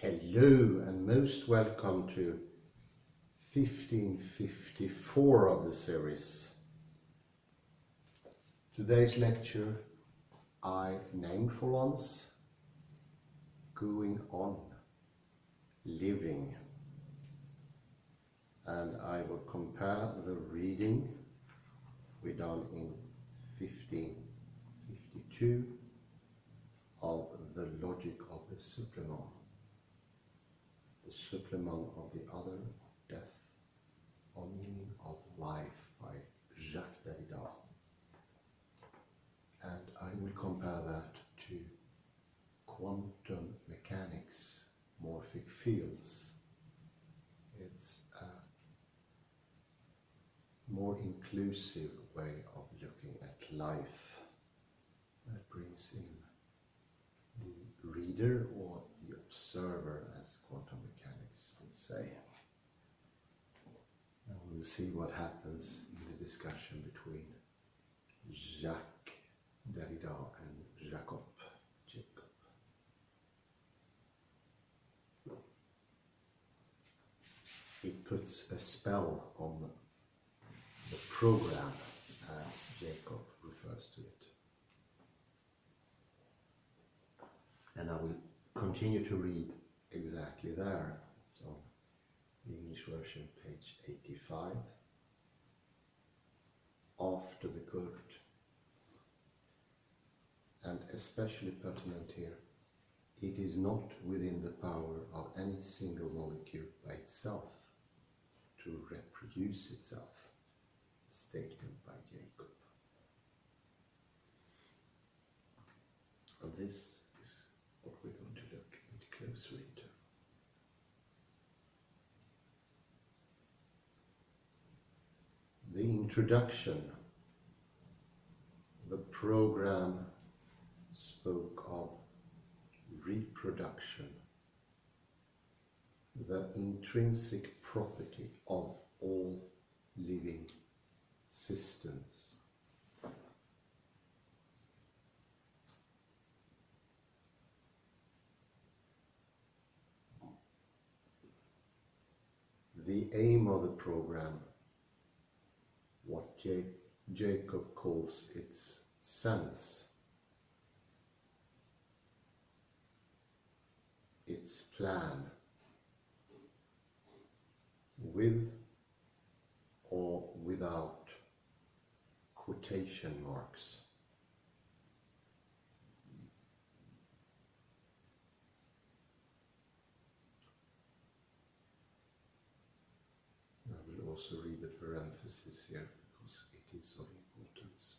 Hello and most welcome to 1554 of the series. Today's lecture I named for once, Going On, Living, and I will compare the reading we done in 1552 of the Logic of the Supplement of the Other, Death, or Meaning of Life by Jacques Derrida. And I will compare that to quantum mechanics, morphic fields. It's a more inclusive way of looking at life that brings in the reader or the observer, as quantum mechanics would say. And we'll see what happens in the discussion between Jacques Derrida and Jacob. It puts a spell on the program, as Jacob refers to it. And I will continue to read exactly there. It's on the English version, page 85, after the quote. And especially pertinent here, it is not within the power of any single molecule by itself to reproduce itself. Statement by Jacob. And this is what we're going to look a bit closer into. The introduction, the program spoke of reproduction, the intrinsic property of all living systems. The aim of the program, what Jacob calls its sense, its plan, with or without quotation marks. I will also read the parenthesis here because it is of importance.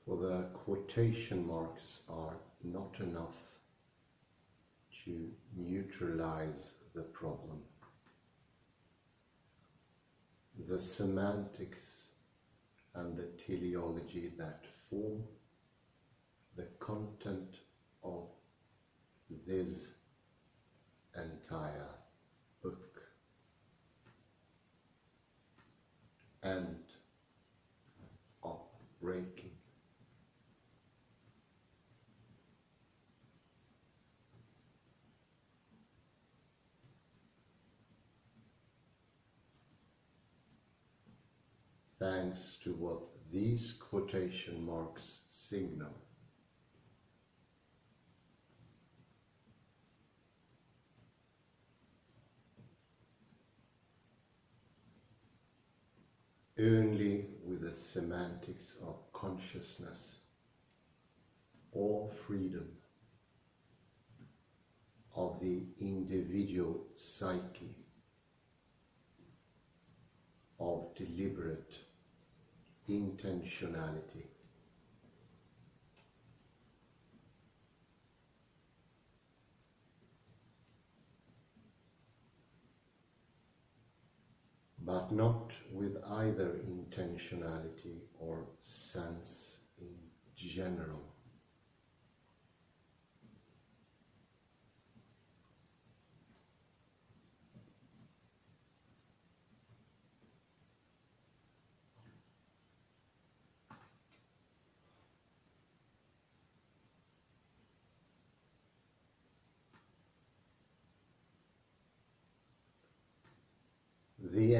For the quotation marks are not enough to neutralize the problem. The semantics and the teleology that form the content of this entire book and of breaking thanks to what these quotation marks signal. Only with the semantics of consciousness or freedom of the individual psyche, of deliberate intentionality, but not with either intentionality or sense in general.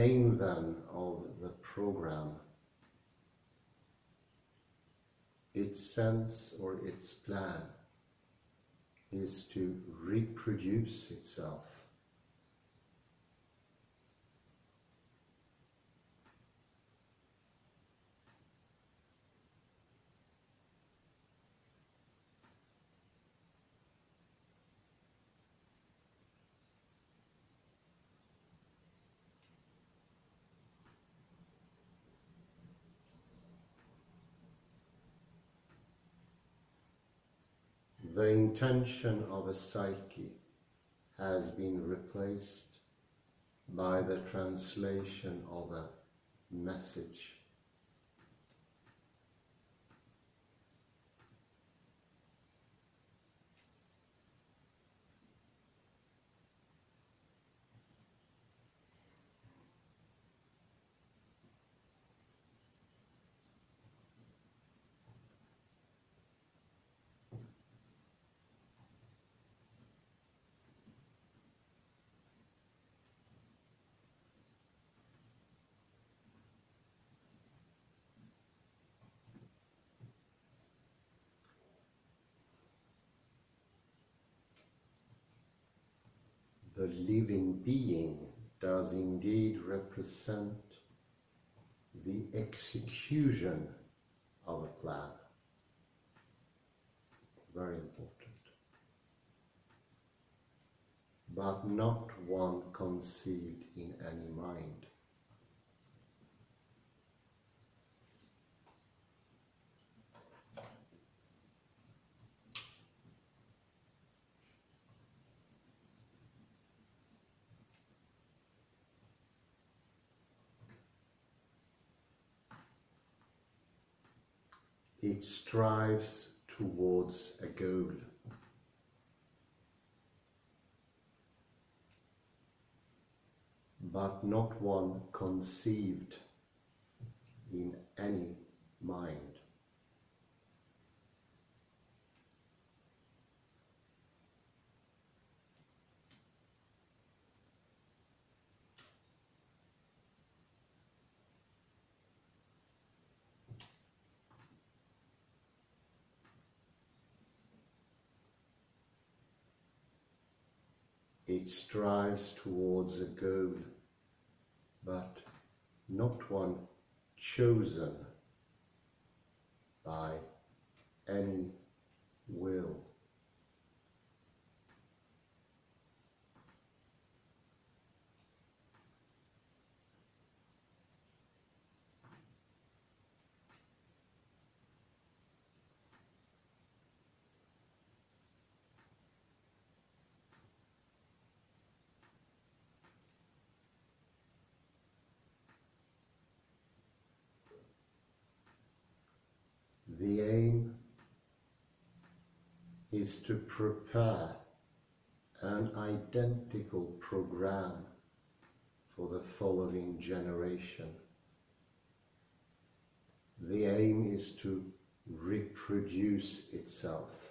aim then of the program, its sense or its plan, is to reproduce itself. The intention of a psyche has been replaced by the translation of a message. The living being does indeed represent the execution of a plan. Very important. But not one conceived in any mind. It strives towards a goal. But not one conceived in any mind. It strives towards a goal, but not one chosen by any will. The aim is to prepare an identical program for the following generation. The aim is to reproduce itself.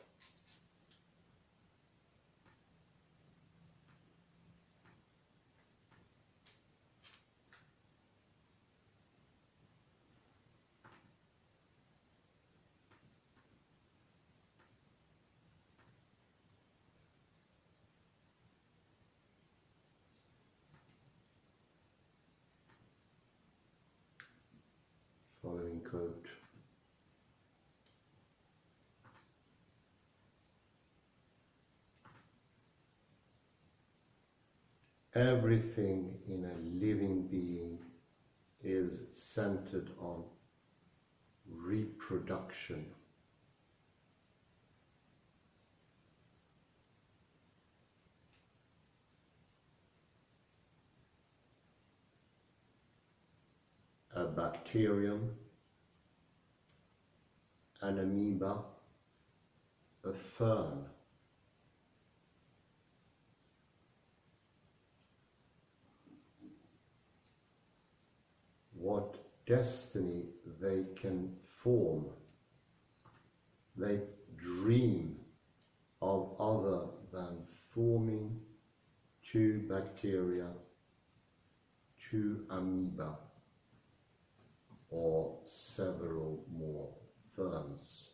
Following quote. Everything in a living being is centered on reproduction. A bacterium, an amoeba, a fern. What destiny they can form. They dream of other than forming two bacteria, 2 amoeba or several more ferns.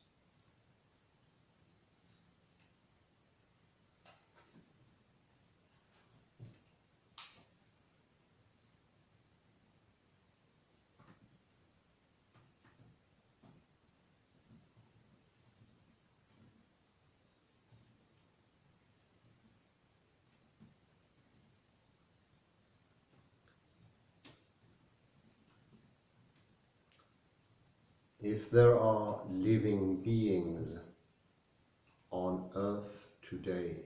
If there are living beings on earth today,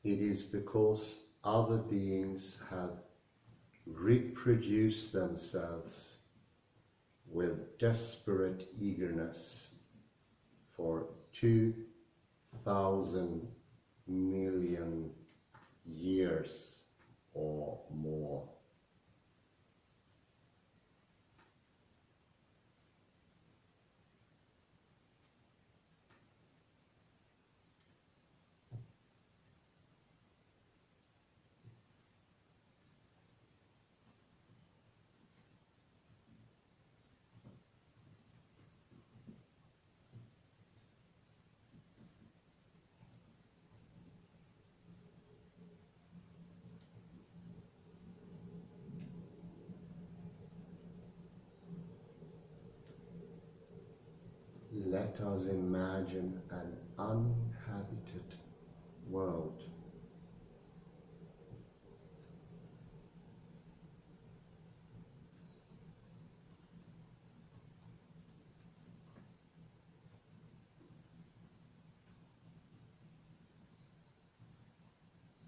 it is because other beings have reproduced themselves with desperate eagerness for 2,000 million years or more. Let us imagine an uninhabited world.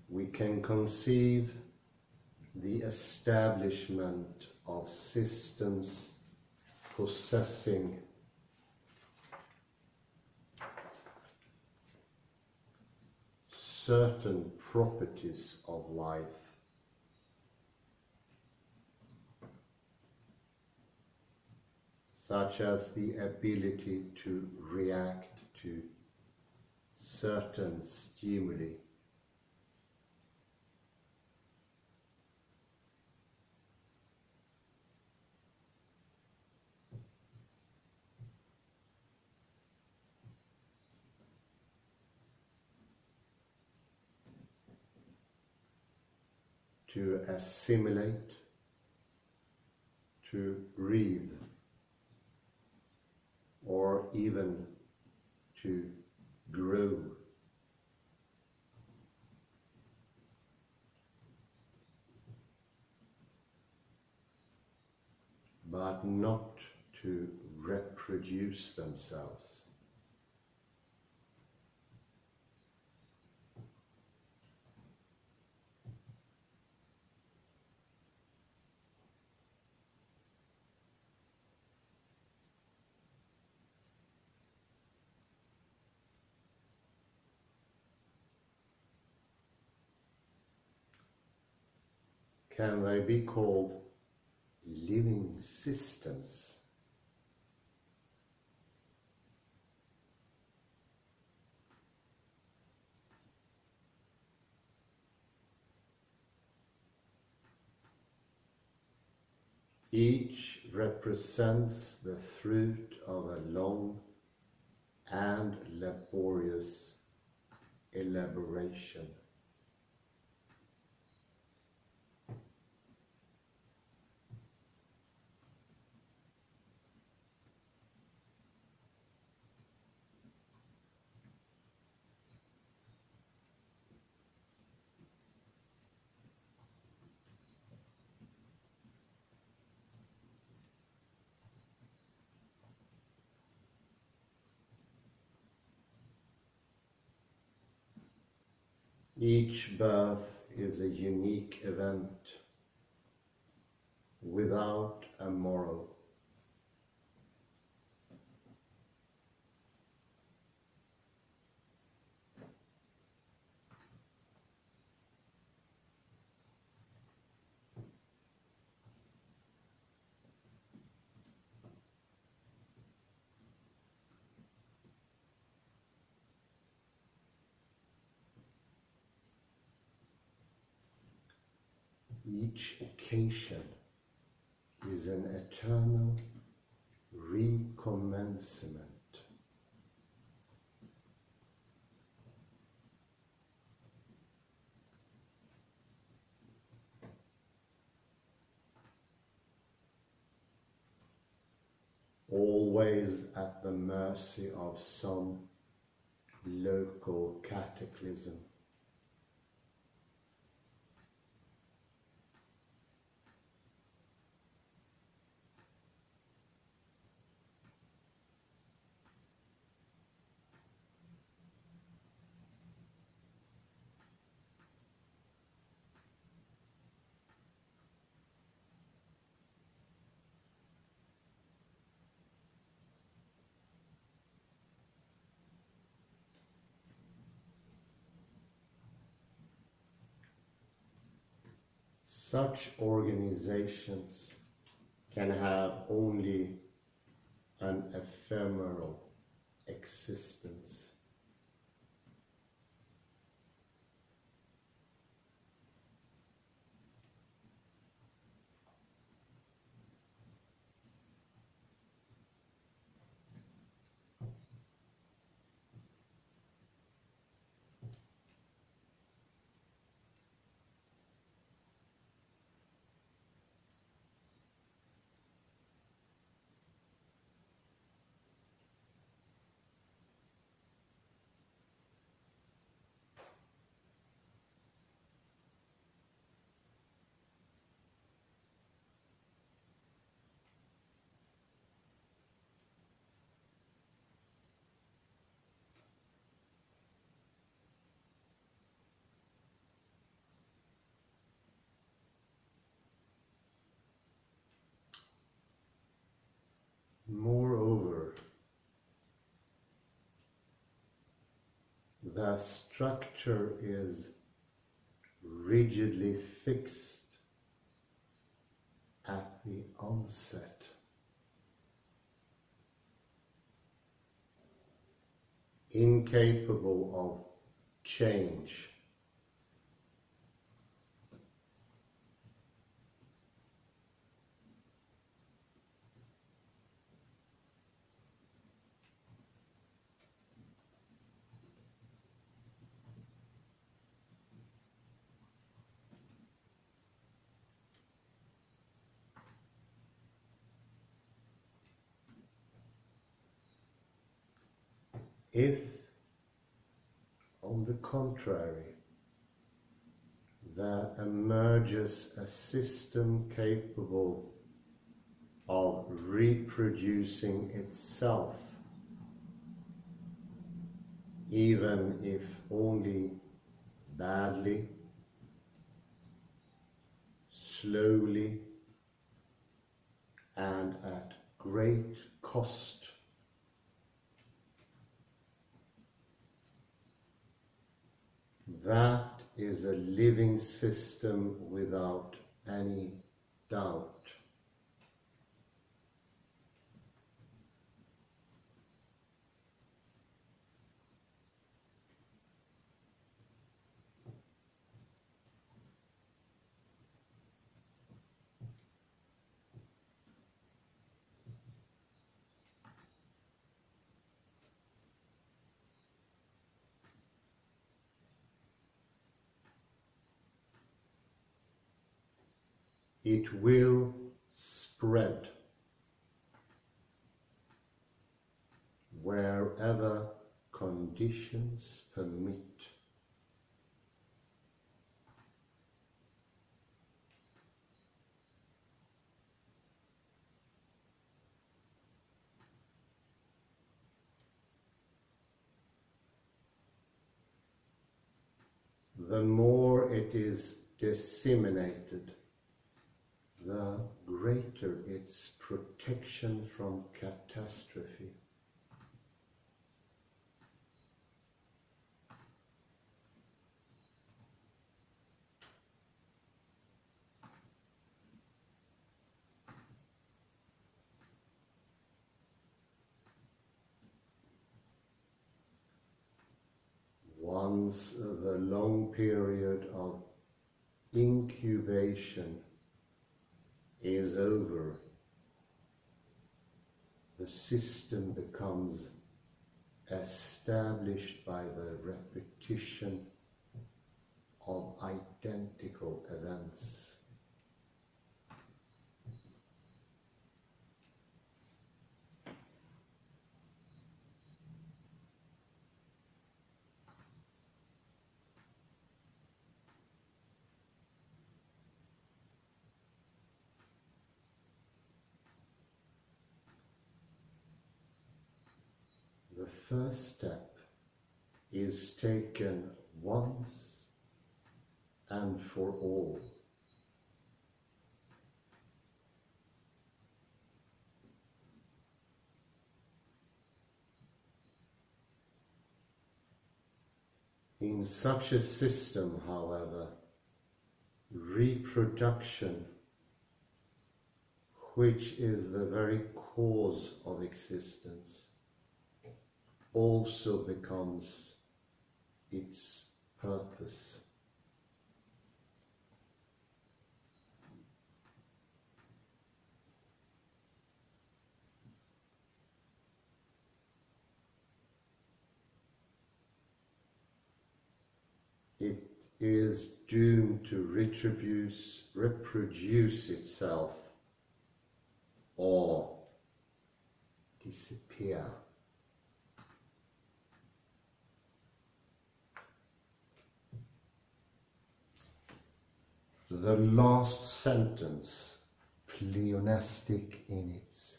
We can conceive the establishment of systems possessing certain properties of life, such as the ability to react to certain stimuli, to assimilate, to breathe, or even to grow. But not to reproduce themselves. Can they be called living systems? Each represents the fruit of a long and laborious elaboration. Each birth is a unique event without a moral. each occasion is an eternal recommencement. Always at the mercy of some local cataclysm. Such organizations can have only an ephemeral existence. Moreover, the structure is rigidly fixed at the onset. Incapable of change. If, on the contrary, there emerges a system capable of reproducing itself, even if only badly, slowly, and at great cost, that is a living system without any doubt. It will spread wherever conditions permit. The more it is disseminated, the greater its protection from catastrophe. Once the long period of incubation is over, the system becomes established by the repetition of identical events. The first step is taken once and for all. In such a system, however, reproduction, which is the very cause of existence, also becomes its purpose. It is doomed to reproduce itself or disappear. The last sentence, pleonastic in its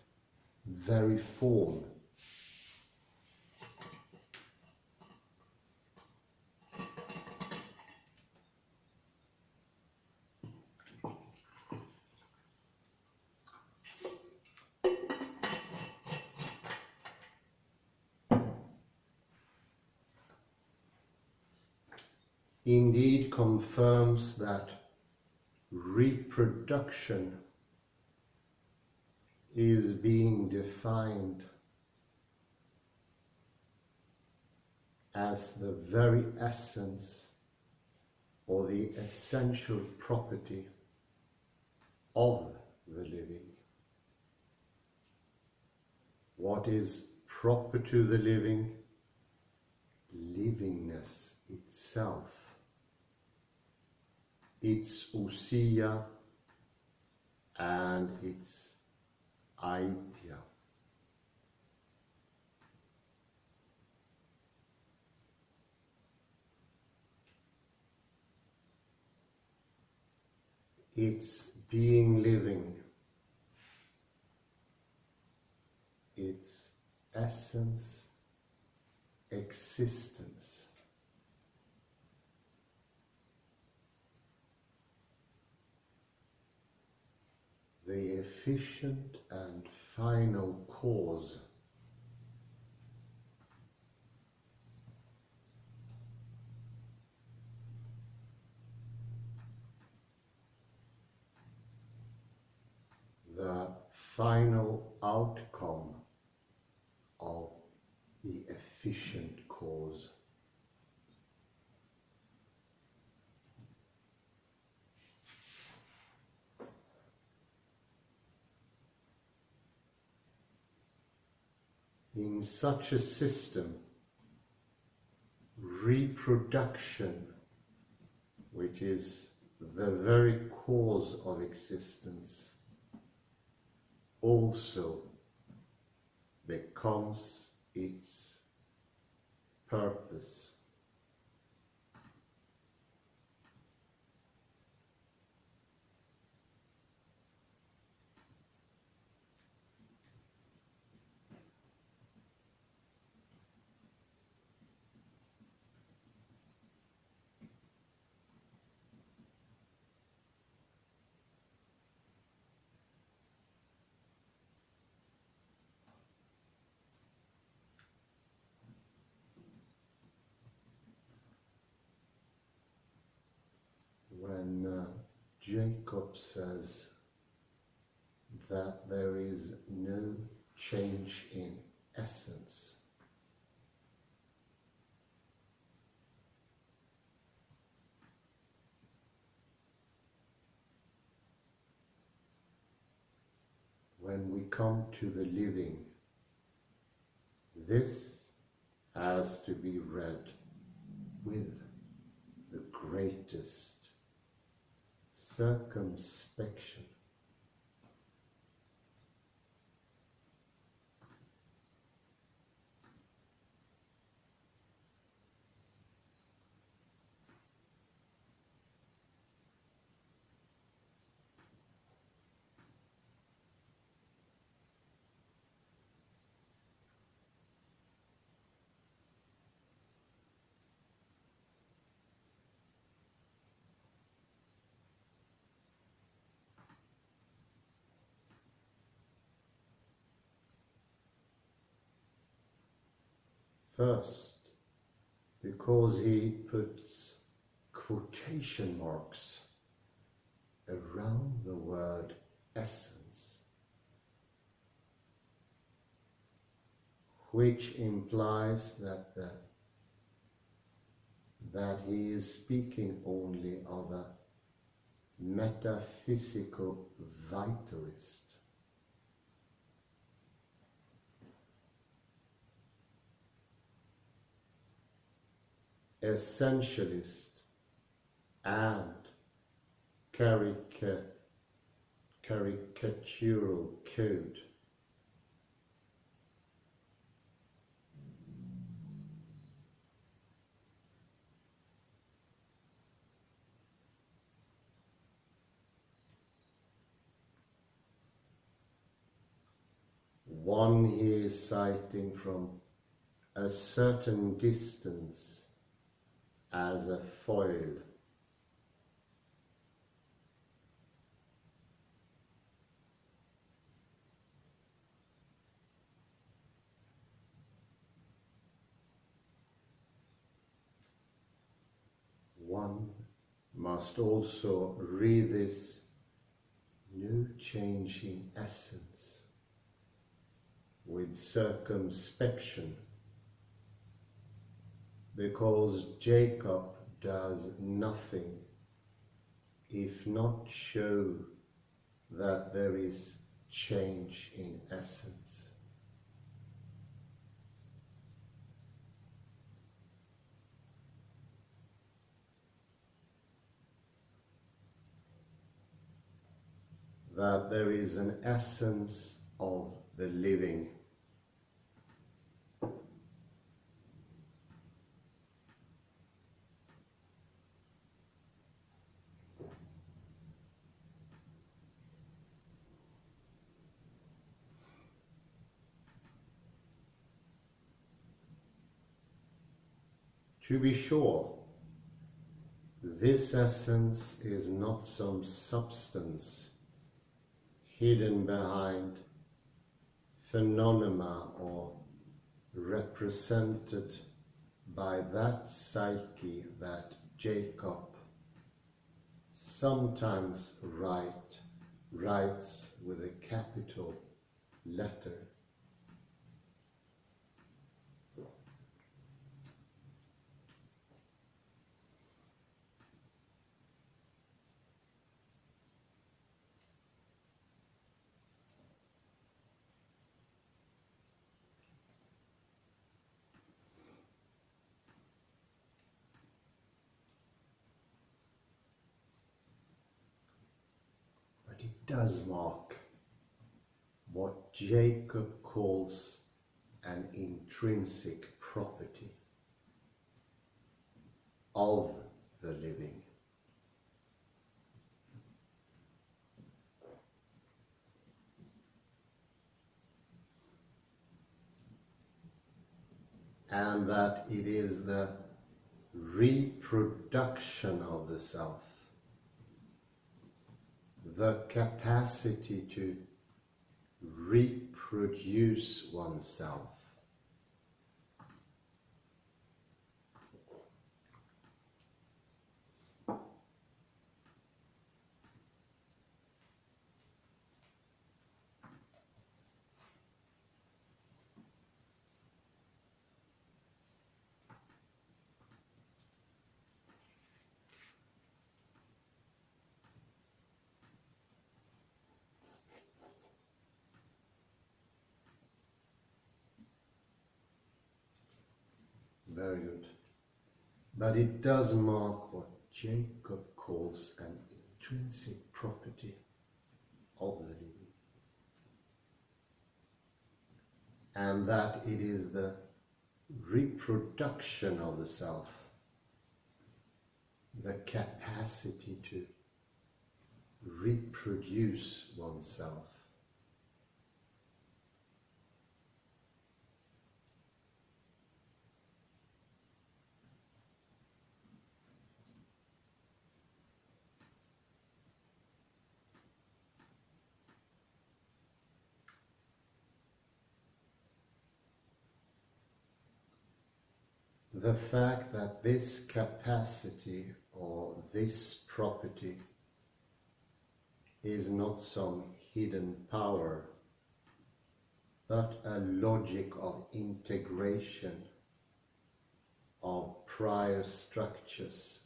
very form, indeed confirms that reproduction is being defined as the very essence or the essential property of the living. What is proper to the living? Livingness itself. Its ousia and its aitia. Its being living, its essence, existence. The efficient and final cause. The final outcome of the efficient cause. In such a system, reproduction, which is the very cause of existence, also becomes its purpose. When Jacob says that there is no change in essence, when we come to the living, this has to be read with the greatest circumspection. First, because he puts quotation marks around the word essence, which implies that he is speaking only of a metaphysical vitalist. Essentialist and caricatural code. One he is citing from a certain distance as a foil. One must also read this no change in essence with circumspection, because Jacob does nothing if not show that there is change in essence. That there is an essence of the living. To be sure, this essence is not some substance hidden behind phenomena or represented by that psyche that Jacob sometimes writes with a capital letter. But it does mark what Jacob calls an intrinsic property of the living. And that it is the reproduction of the self, the capacity to reproduce oneself, very good. But it does mark what Jacob calls an intrinsic property of the living. And that it is the reproduction of the self, the capacity to reproduce oneself, the fact that this capacity or this property is not some hidden power, but a logic of integration of prior structures.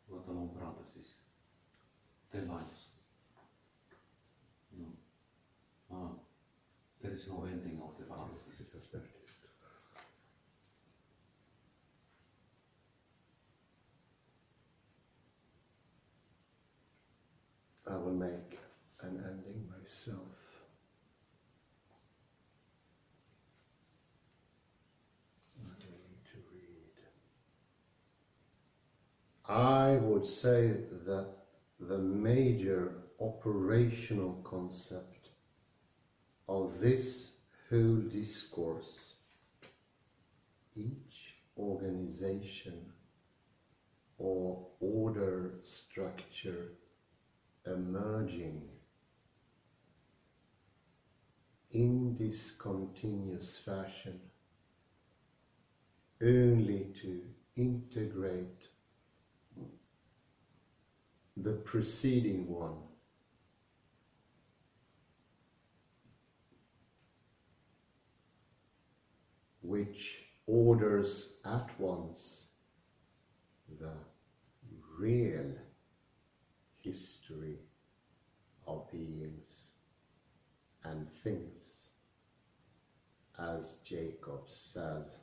What among parentheses? 10 lines. No. There is no ending of the parentheses. It has very least. I will make an ending myself. I need to read. I would say that the major operational concept of this whole discourse, each organization or order structure emerging in discontinuous fashion only to integrate the preceding one, which orders at once the real history of beings and things, as Jacob says.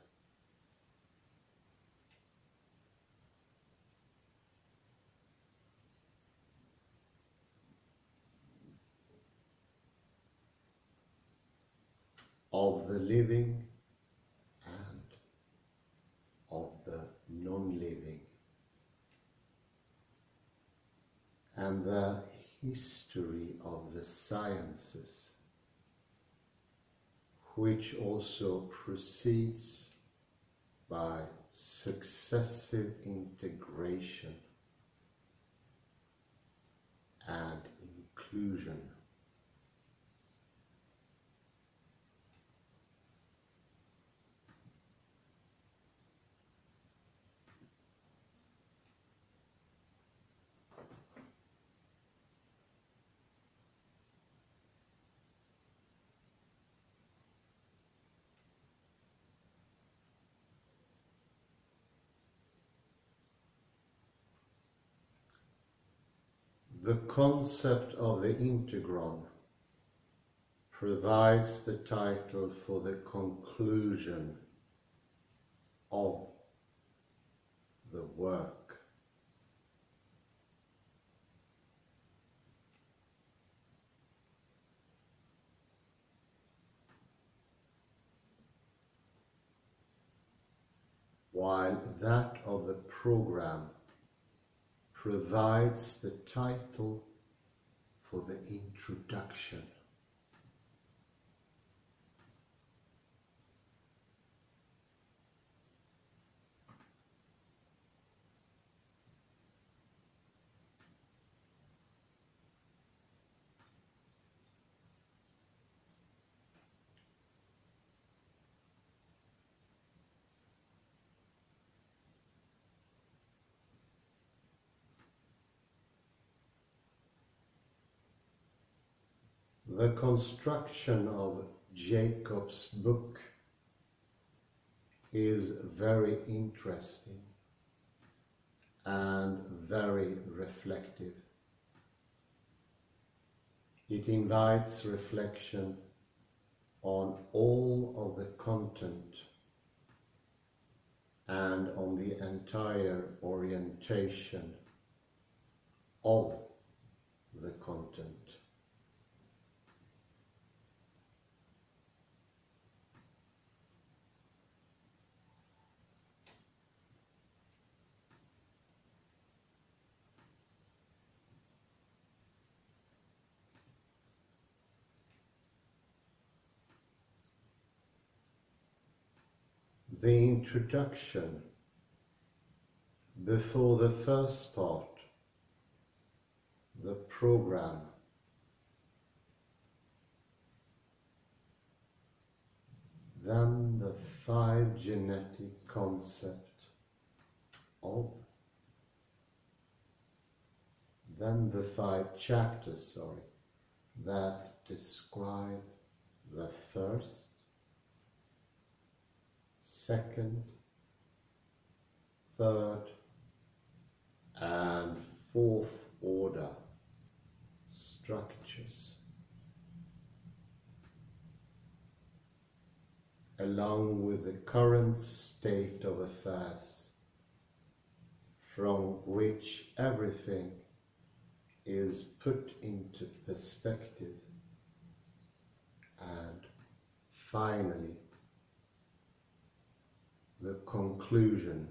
Of the living and of the non-living, and the history of the sciences, which also proceeds by successive integration and inclusion. The concept of the integron provides the title for the conclusion of the work. While that of the program provides the title for the introduction. the construction of Jacob's book is very interesting and very reflective. It invites reflection on all of the content and on the entire orientation of the content. The introduction before the first part, the program, then the 5 genetic concept of, then the 5 chapters, that describe the first, second, third, and fourth order structures, along with the current state of affairs, from which everything is put into perspective, and finally the conclusion.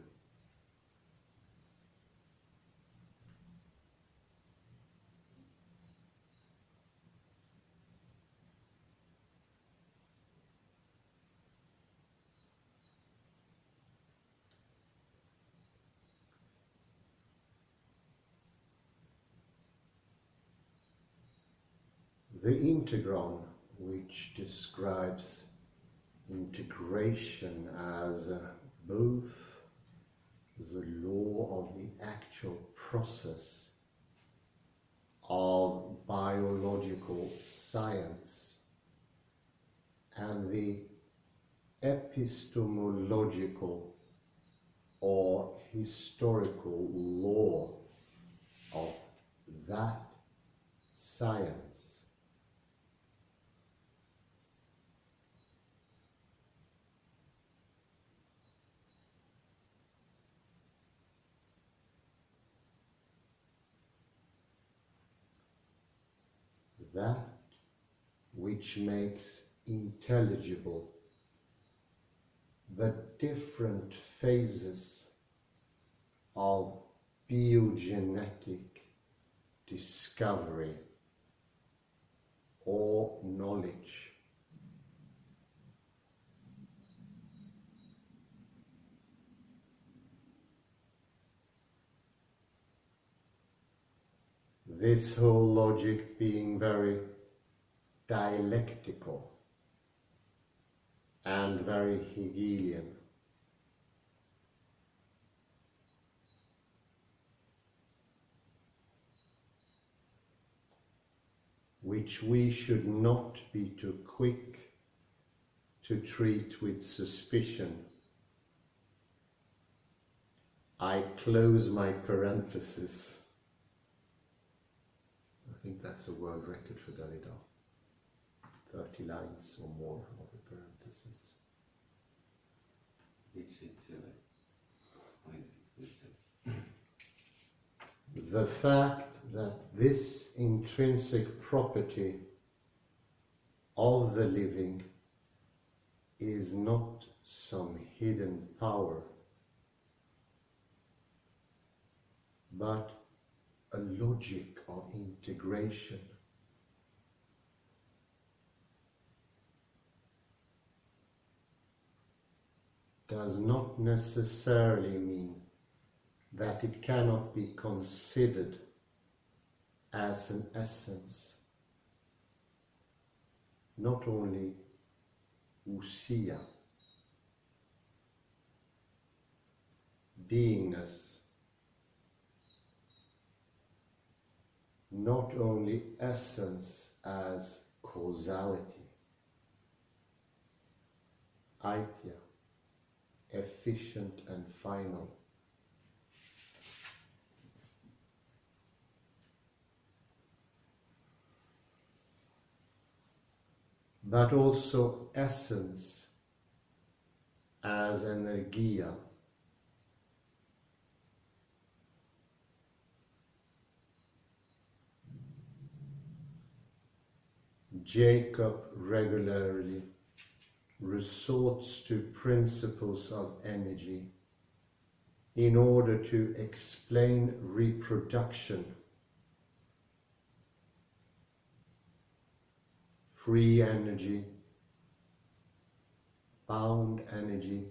The integron, which describes integration as both the law of the actual process of biological science and the epistemological or historical law of that science. That which makes intelligible the different phases of biogenetic discovery or knowledge. This whole logic being very dialectical and very Hegelian. Which we should not be too quick to treat with suspicion. I close my parenthesis. I think that's a world record for Derrida. 30 lines or more of a parenthesis. The fact that this intrinsic property of the living is not some hidden power, but a logic of integration. Does not necessarily mean that it cannot be considered as an essence, not only ousia, beingness, not only essence as causality, aitya, efficient and final. But also essence as energia, Jacob regularly resorts to principles of energy in order to explain reproduction, free energy, bound energy,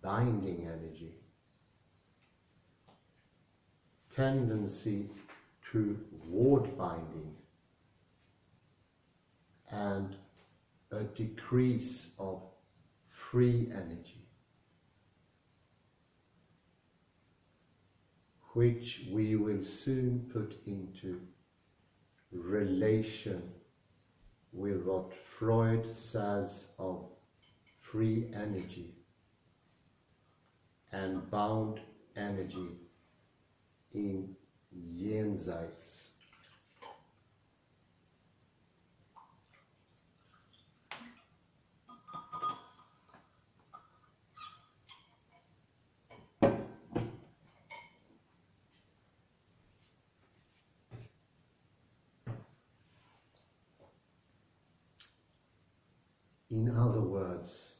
binding energy, tendency toward binding, and a decrease of free energy, which we will soon put into relation with what Freud says of free energy and bound energy in Jenseits. In other words,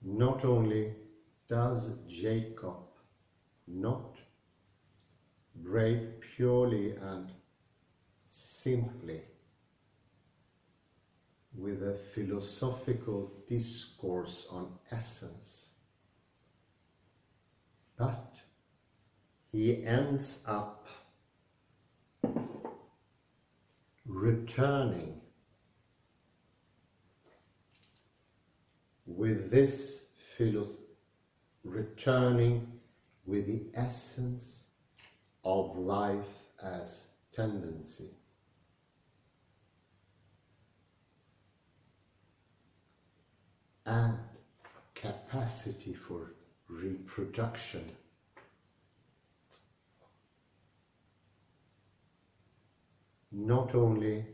not only does Jacob not break purely and simply with a philosophical discourse on essence, but he ends up returning with this returning with the essence of life as tendency. And capacity for reproduction. Not only,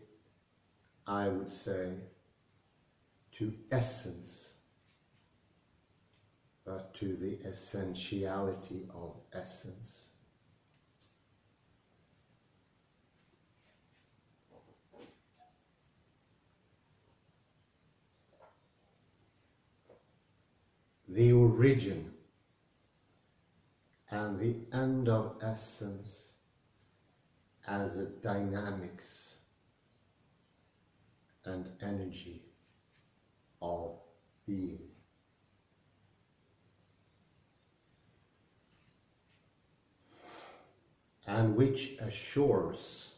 I would say, to essence, but to the essentiality of essence. The origin and the end of essence as a dynamics and energy of being. And which assures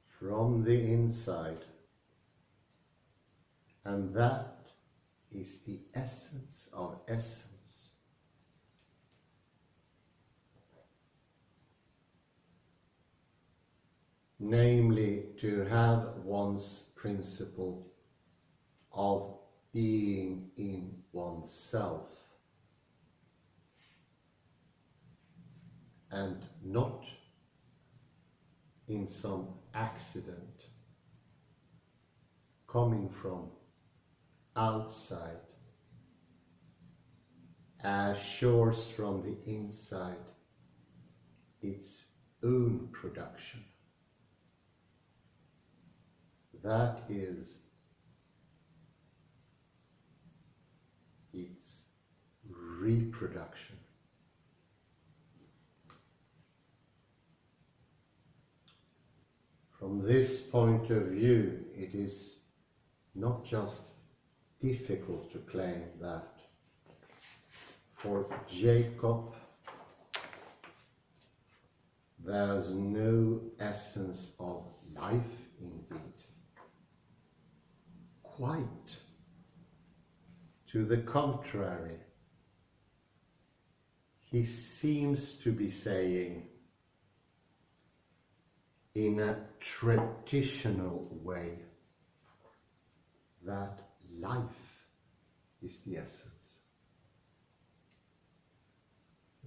from the inside, and that is the essence of essence. Namely, to have one's principle of being in oneself, and not in some accident coming from outside, assures from the inside its own production. That is its reproduction. From this point of view, it is not just difficult to claim that for Jacob there's no essence of life indeed. Quite to the contrary, he seems to be saying, in a traditional way, that life is the essence.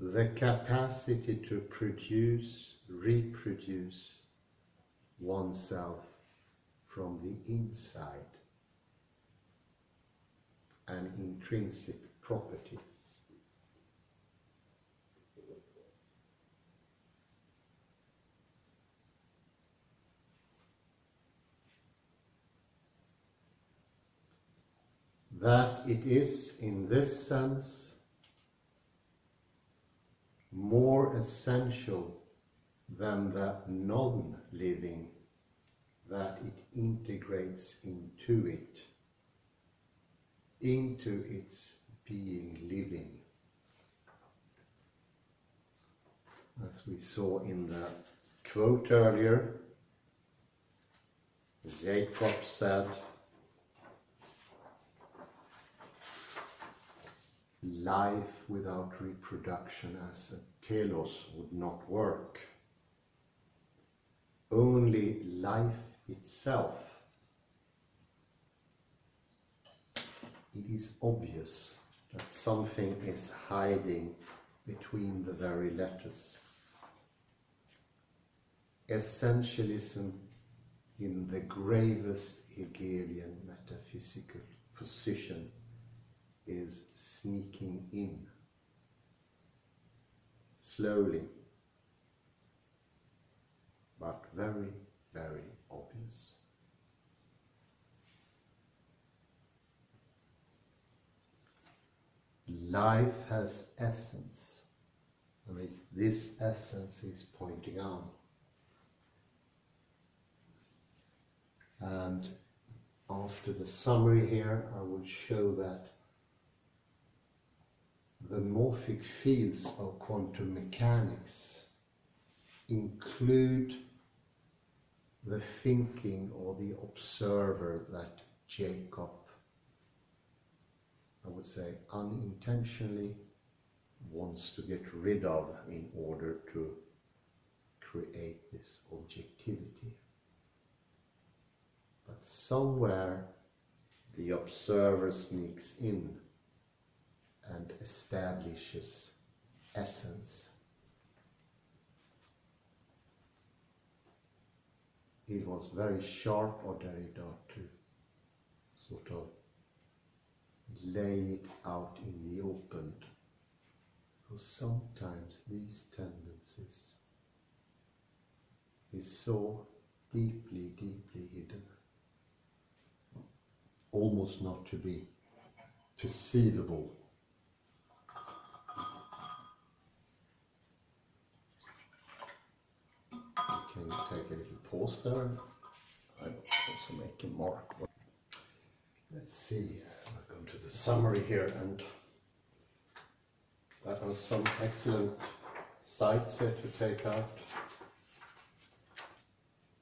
The capacity to produce, reproduce oneself from the inside, an intrinsic property. That it is, in this sense, more essential than the non-living that it integrates into it, into its being living. As we saw in the quote earlier, Jacob said, life without reproduction as a telos would not work. Only life itself. It is obvious that something is hiding between the very letters. Essentialism in the gravest Hegelian metaphysical position is sneaking in, slowly, but very, very obvious. Life has essence, and it's this essence he's pointing out. And after the summary here, I will show that the morphic fields of quantum mechanics include the thinking or the observer that Jacob, I would say, unintentionally wants to get rid of in order to create this objectivity. But somewhere the observer sneaks in and establishes essence. It was very sharp of Derrida to sort of lay it out in the open, because sometimes these tendencies is so deeply, deeply hidden, almost not to be perceivable. We can take a little pause there, and I will also make a mark. Let's see, I'll go to the summary here, and that was some excellent sites here to take out.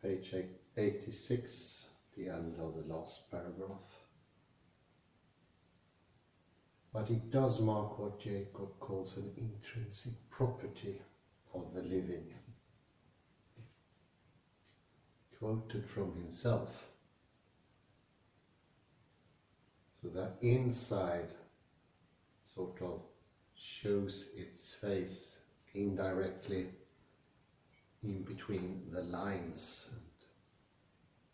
Page 86, the end of the last paragraph. But it does mark what Jacob calls an intrinsic property of the living, quoted from himself. So that inside sort of shows its face indirectly in between the lines.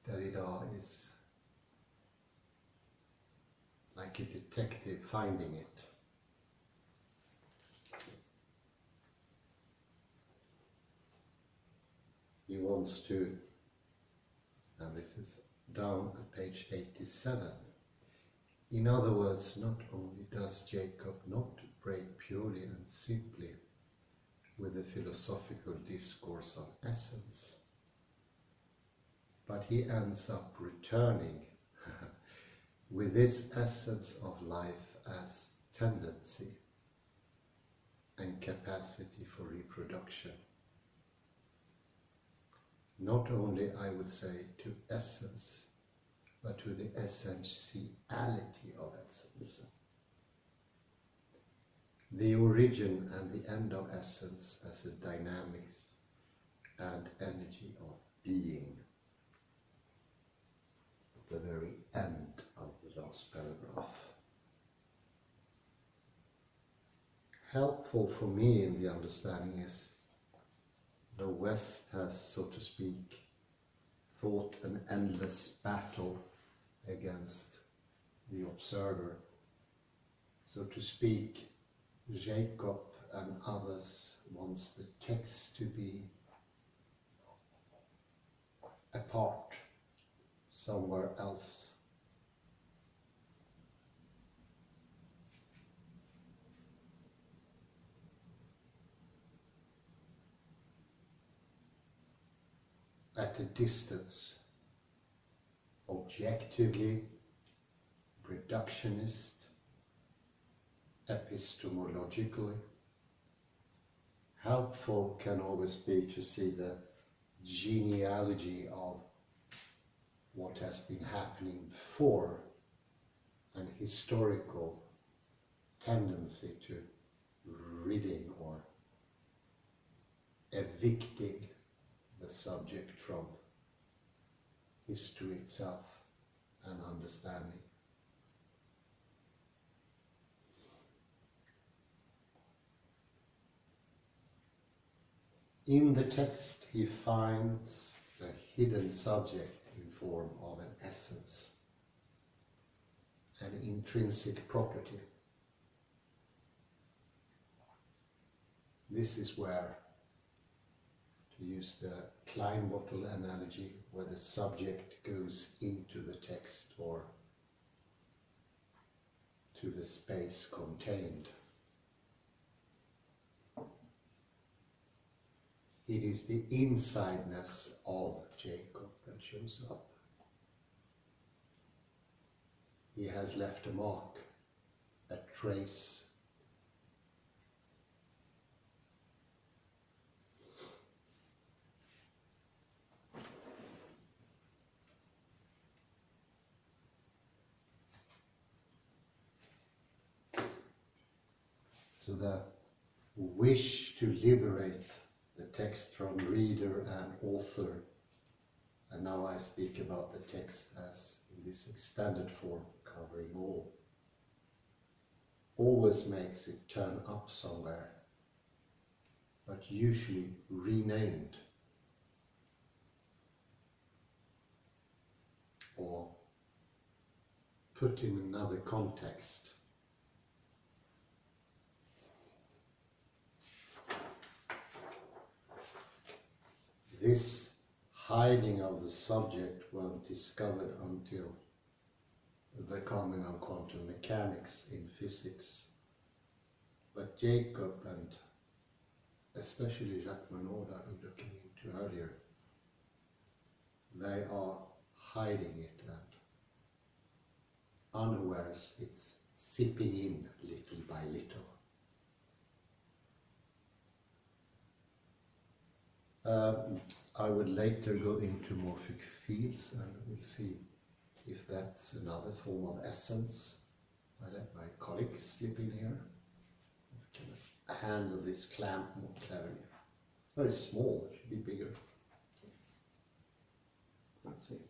And Derrida is like a detective finding it. He wants to, and this is down at page 87. In other words, not only does Jacob not break purely and simply with the philosophical discourse of essence, but he ends up returning with this essence of life as tendency and capacity for reproduction. not only, I would say, to essence, but to the essentiality of essence. The origin and the end of essence as a dynamics and energy of being. The very end of the last paragraph. Helpful for me in the understanding is the West has, so to speak, fought an endless battle against the observer. So to speak, Jacob and others wants the text to be apart, somewhere else. At a distance, objectively, reductionist, epistemologically. Helpful can always be to see the genealogy of what has been happening before, an historical tendency to ridding or evicting the subject from history itself and understanding. In the text he finds the hidden subject in form of an essence, an intrinsic property. This is where, to use the Klein bottle analogy, where the subject goes into the text or to the space contained. It is the insideness of Jacob that shows up. He has left a mark, a trace. So the wish to liberate the text from reader and author, and now I speak about the text as in this extended form covering all, always makes it turn up somewhere, but usually renamed or put in another context. This hiding of the subject weren't discovered until the coming of quantum mechanics in physics. But Jacob and especially Jacques Derrida, who looking into earlier, they are hiding it and unawares it's sipping in little by little. I would later go into morphic fields and we'll see if that's another form of essence. I let my colleagues slip in here. I can handle this clamp more cleverly. It's very small, it should be bigger. Let's see.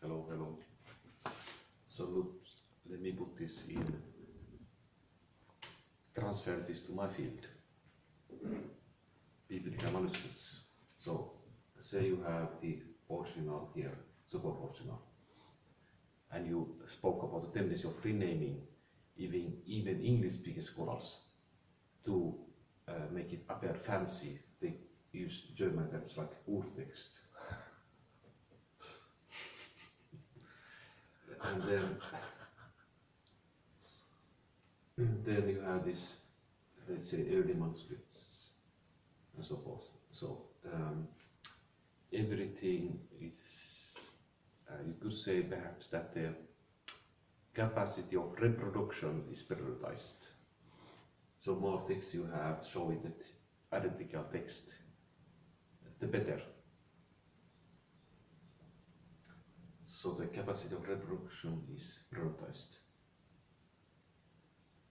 Hello, hello. So look, let me put this in. Transfer this to my field, biblical manuscripts. So, say you have the original here, super-original, and you spoke about the tendency of renaming even English-speaking scholars to make it appear fancy. They use German terms like Urtext. And then you have this, let's say, early manuscripts and so forth. So everything is, you could say perhaps that the capacity of reproduction is prioritized. So more text you have showing that identical text, the better. So the capacity of reproduction is prioritized.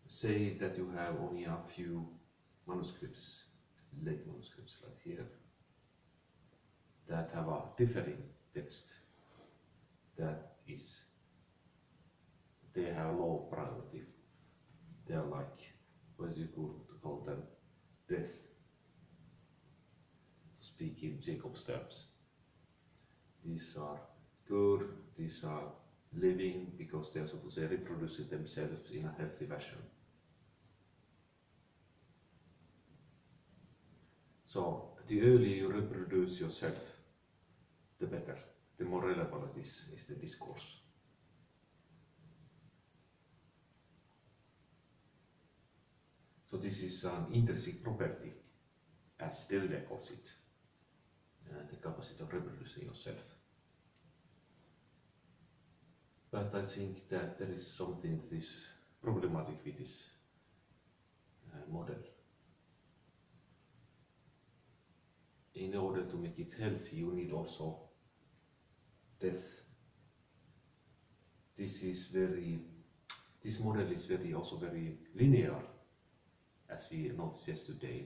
Say that you have only a few manuscripts, late manuscripts like here, that have a differing text, that is, they have low priority. They are like, what you could call them, death, to speak in Jacob's terms. These are good, these are living because they are, so to say, reproducing themselves in a healthy fashion. So the earlier you reproduce yourself, the better, the more relevant is the discourse. So this is an intrinsic property, as Derrida calls it, the capacity of reproducing yourself. But I think that there is something that is problematic with this model. In order to make it healthy, you need also death. This model is also very linear, as we noticed yesterday.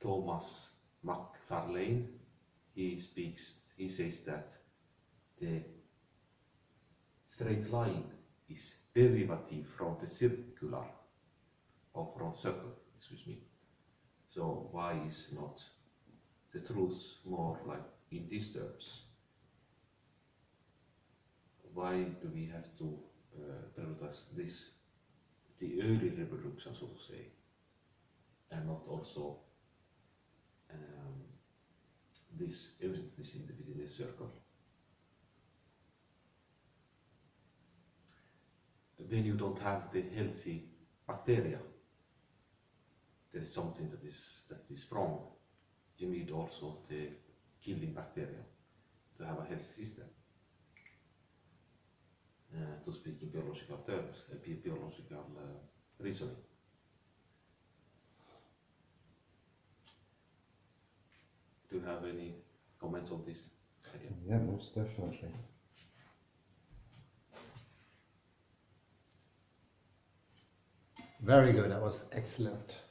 Thomas McFarlane, he says that the straight line is derivative from the circular, or from circle, excuse me. So why is not the truth more like in these terms? Why do we have to prioritize this, the early reproduction, so to say, and not also this everything is within the circle? When you don't have the healthy bacteria, there is something that is wrong. You need also the killing bacteria to have a healthy system. To speak in biological terms, biological reasoning. Do you have any comments on this idea? Yeah, most definitely. Very good, that was excellent.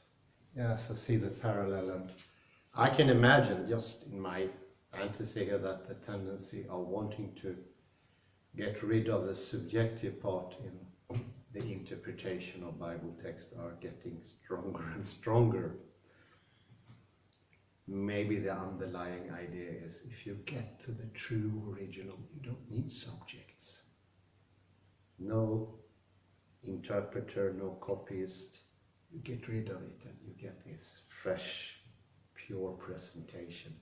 Yes, I see the parallel, and I can imagine just in my fantasy here that the tendency of wanting to get rid of the subjective part in the interpretation of Bible text are getting stronger and stronger. Maybe the underlying idea is if you get to the true original, you don't need subjects. No interpreter, no copyist. You get rid of it and you get this fresh, pure presentation.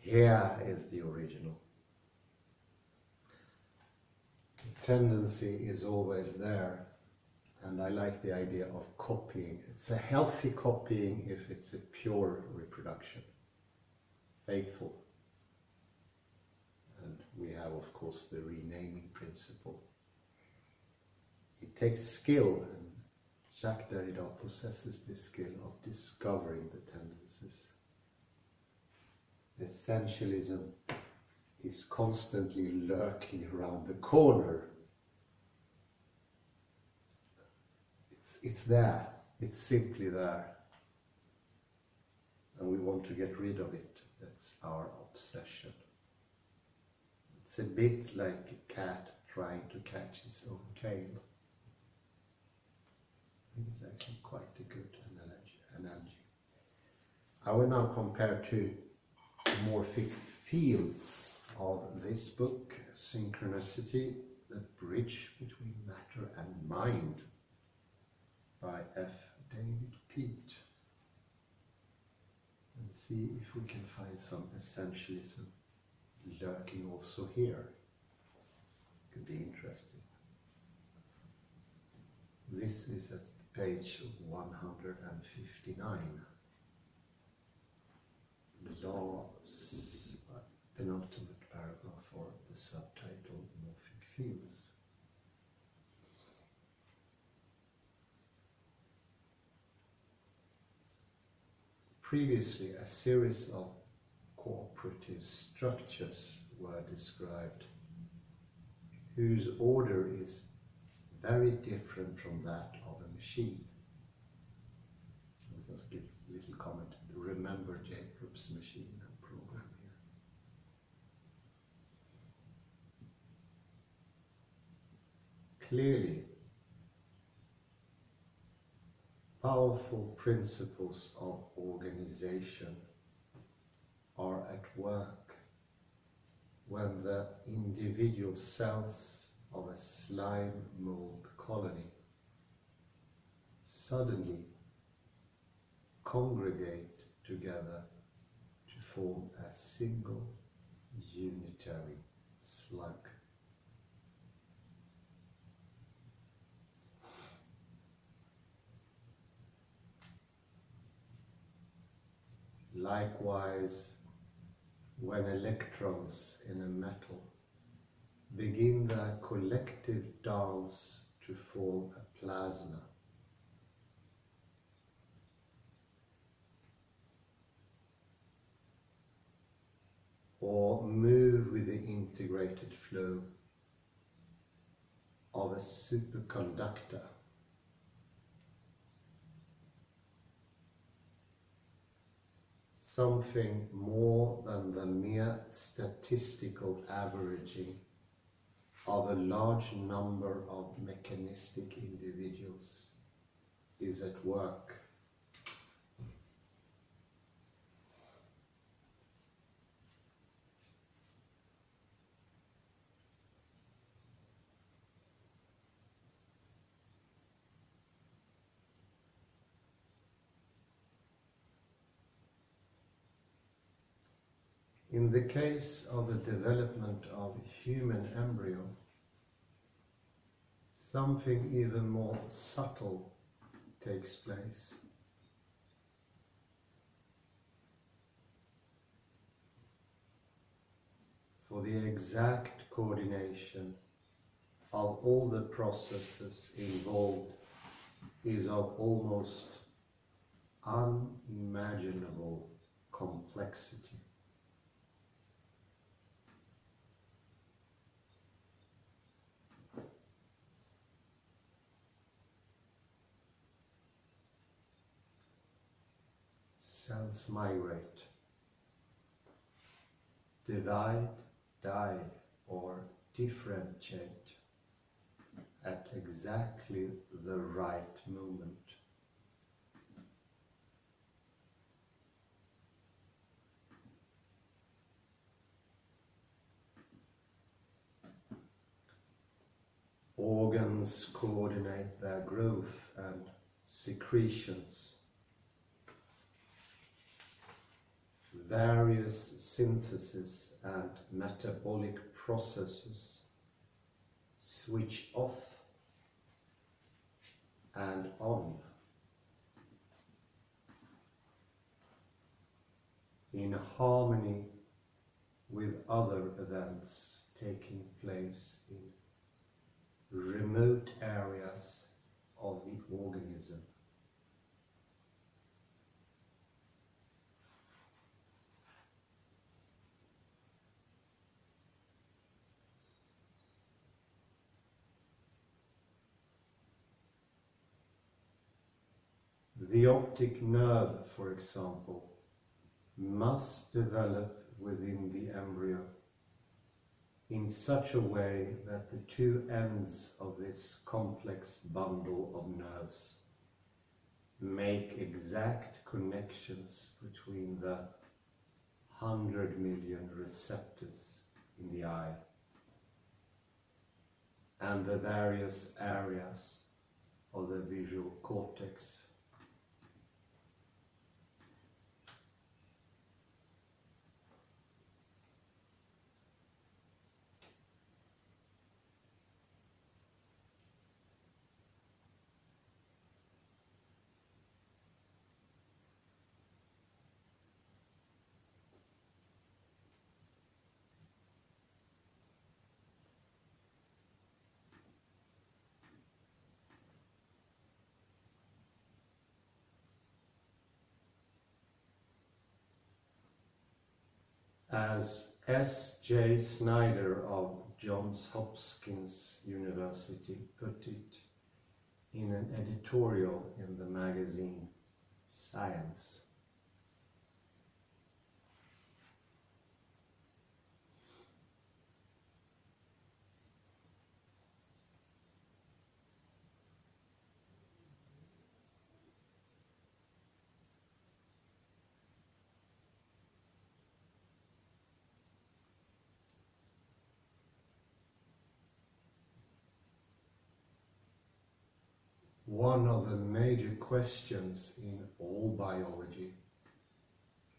Here is the original. The tendency is always there, and I like the idea of copying. It's a healthy copying if it's a pure reproduction, faithful. And we have, of course, the renaming principle. It takes skill, and Jacques Derrida possesses this skill of discovering the tendencies. Essentialism is constantly lurking around the corner. It's there, it's simply there. And we want to get rid of it. That's our obsession. It's a bit like a cat trying to catch its own tail. I think it's actually quite a good analogy. I will now compare two morphic fields of this book, Synchronicity, the Bridge Between Matter and Mind, by F. David Peat, and see if we can find some essentialism lurking also here. Could be interesting. This is at page 159. Laws, penultimate paragraph for the subtitle Morphic Fields. previously a series of cooperative structures were described, whose order is very different from that of a machine. I'll just give a little comment. Remember Jacob's machine and program here. Clearly, powerful principles of organization are at work when the individual cells of a slime mold colony suddenly congregate together to form a single unitary slug. Likewise, when electrons in a metal begin their collective dance to form a plasma, or move with the integrated flow of a superconductor, something more than the mere statistical averaging of a large number of mechanistic individuals is at work. In the case of the development of human embryo, something even more subtle takes place. For the exact coordination of all the processes involved is of almost unimaginable complexity. Cells migrate, divide, die, or differentiate at exactly the right moment. Organs coordinate their growth and secretions. Various synthesis and metabolic processes switch off and on in harmony with other events taking place in remote areas of the organism. The optic nerve, for example, must develop within the embryo in such a way that the two ends of this complex bundle of nerves make exact connections between the 100 million receptors in the eye and the various areas of the visual cortex. as S.J. Snyder of Johns Hopkins University put it in an editorial in the magazine Science. One of the major questions in all biology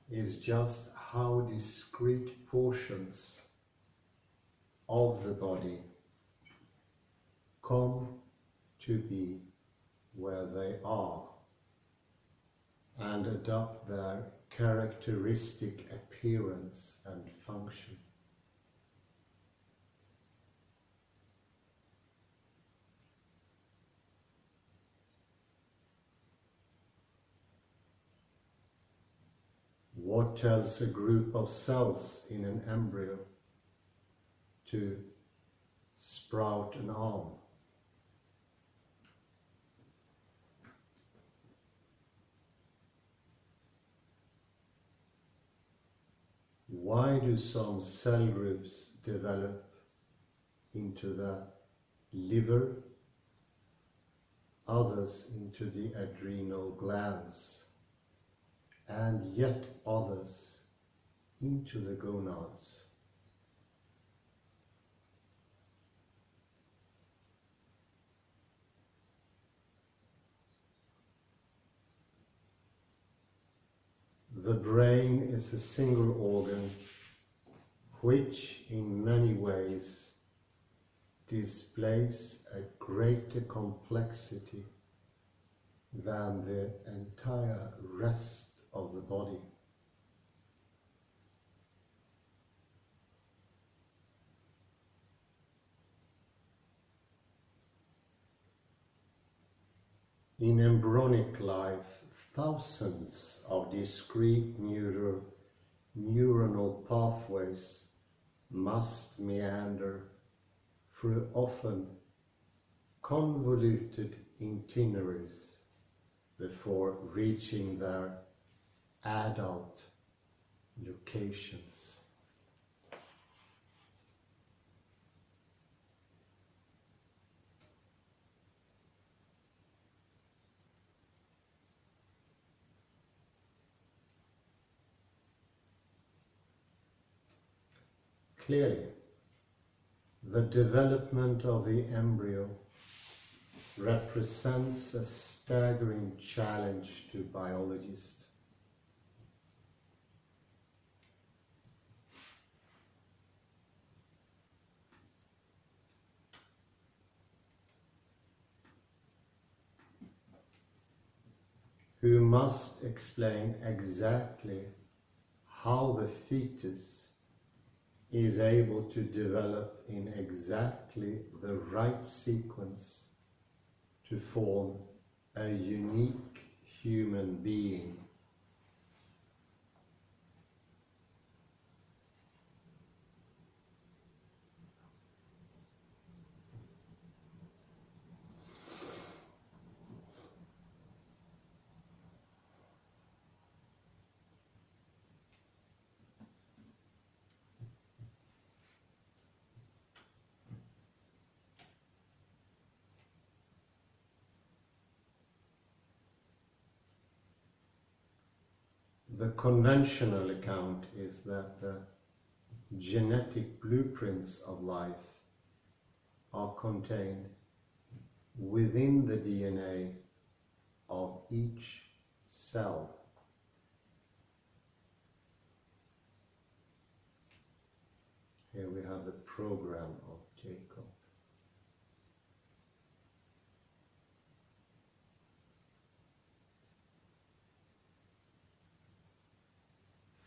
is just how discrete portions of the body come to be where they are and adopt their characteristic appearance and function. What tells a group of cells in an embryo to sprout an arm? Why do some cell groups develop into the liver, others into the adrenal glands, and yet others into the gonads? The brain is a single organ which in many ways displays a greater complexity than the entire rest of the body. In embryonic life, thousands of discrete neuronal pathways must meander through often convoluted itineraries before reaching their adult locations. Clearly, the development of the embryo represents a staggering challenge to biologists. Who must explain exactly how the fetus is able to develop in exactly the right sequence to form a unique human being. The conventional account is that the genetic blueprints of life are contained within the DNA of each cell. Here we have the program of Jacob.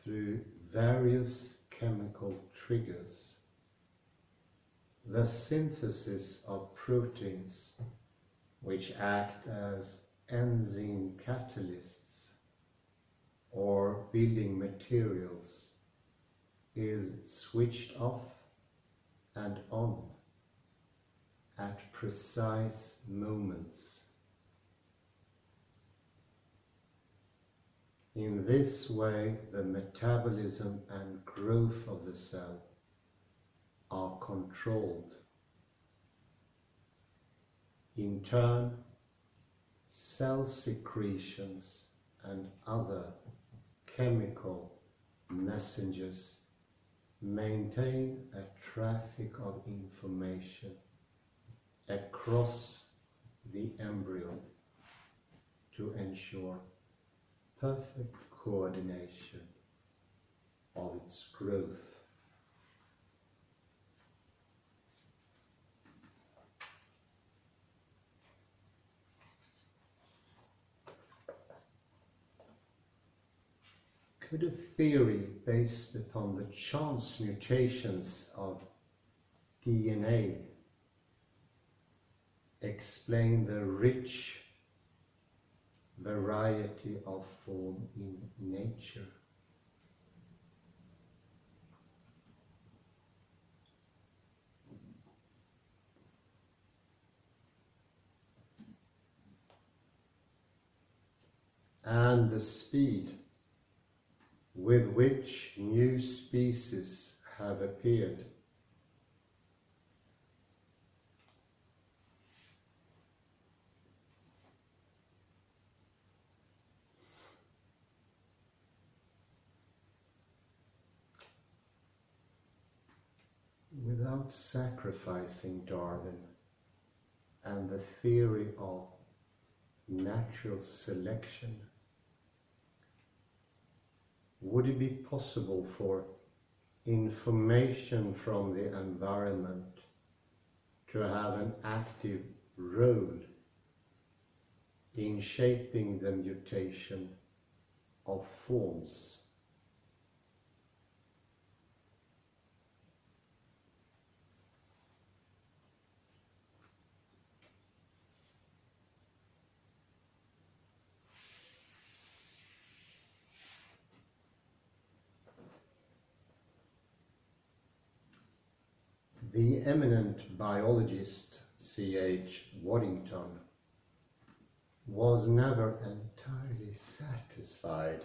Through various chemical triggers, the synthesis of proteins which act as enzyme catalysts or building materials is switched off and on at precise moments. In this way, the metabolism and growth of the cell are controlled. In turn, cell secretions and other chemical messengers maintain a traffic of information across the embryo to ensure perfect coordination of its growth. Could a theory based upon the chance mutations of DNA explain the rich variety of form in nature? And the speed with which new species have appeared. Without sacrificing Darwin and the theory of natural selection, would it be possible for information from the environment to have an active role in shaping the mutation of forms? The eminent biologist C.H. Waddington was never entirely satisfied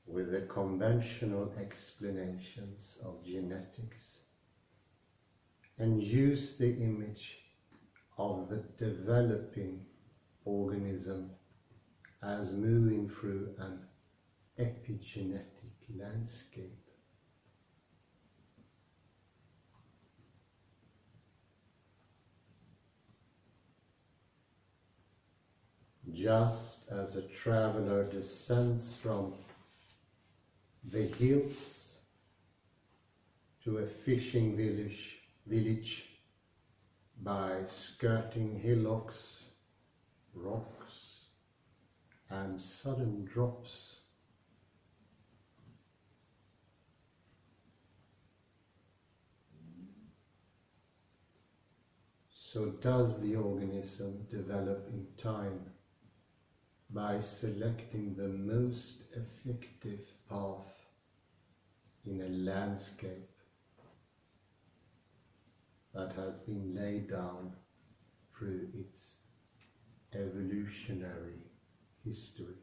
with the conventional explanations of genetics and used the image of the developing organism as moving through an epigenetic landscape. Just as a traveler descends from the hills to a fishing village by skirting hillocks, rocks, and sudden drops, so does the organism develop in time by selecting the most effective path in a landscape that has been laid down through its evolutionary history.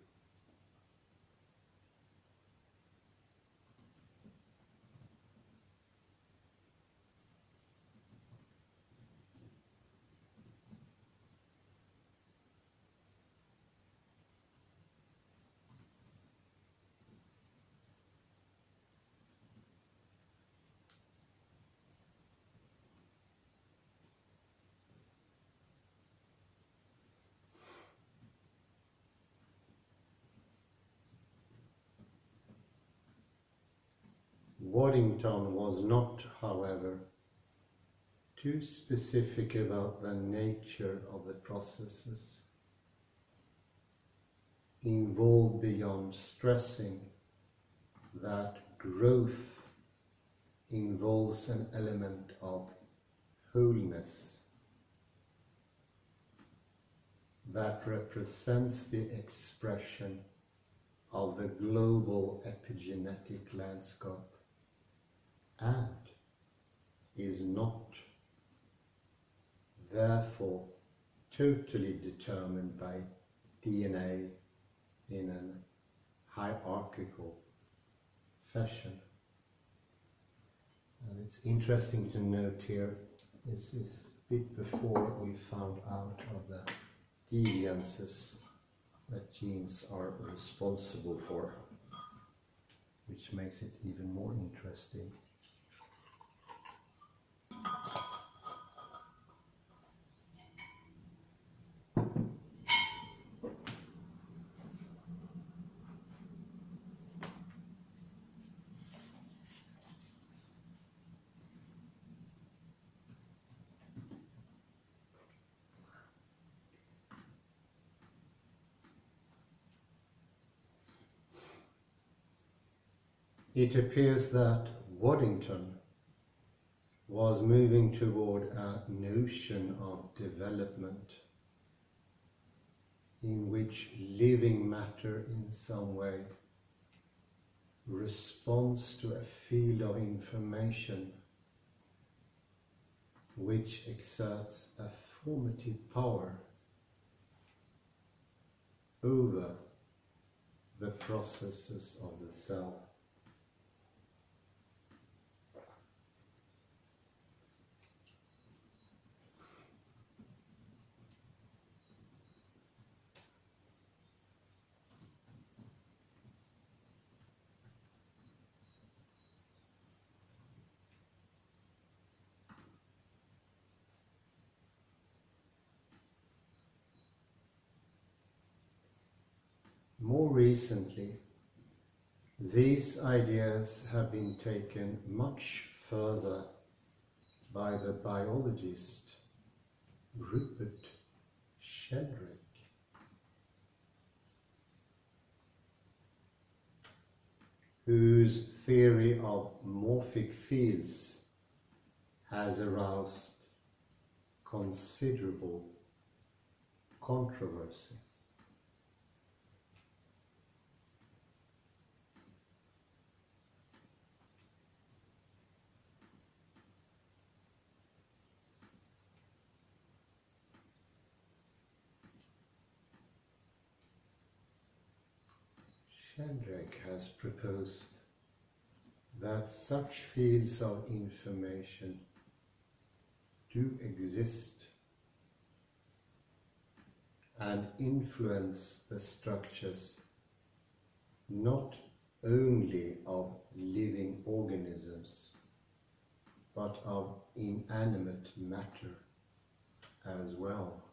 Waddington was not, however, too specific about the nature of the processes involved beyond stressing that growth involves an element of wholeness that represents the expression of the global epigenetic landscape and is not therefore totally determined by DNA in an hierarchical fashion. And it's interesting to note here, this is a bit before we found out of the deviances that genes are responsible for, which makes it even more interesting. It appears that Waddington was moving toward a notion of development in which living matter in some way responds to a field of information which exerts a formative power over the processes of the cell. More recently, these ideas have been taken much further by the biologist Rupert Sheldrake, whose theory of morphic fields has aroused considerable controversy. Sheldrake has proposed that such fields of information do exist and influence the structures not only of living organisms but of inanimate matter as well.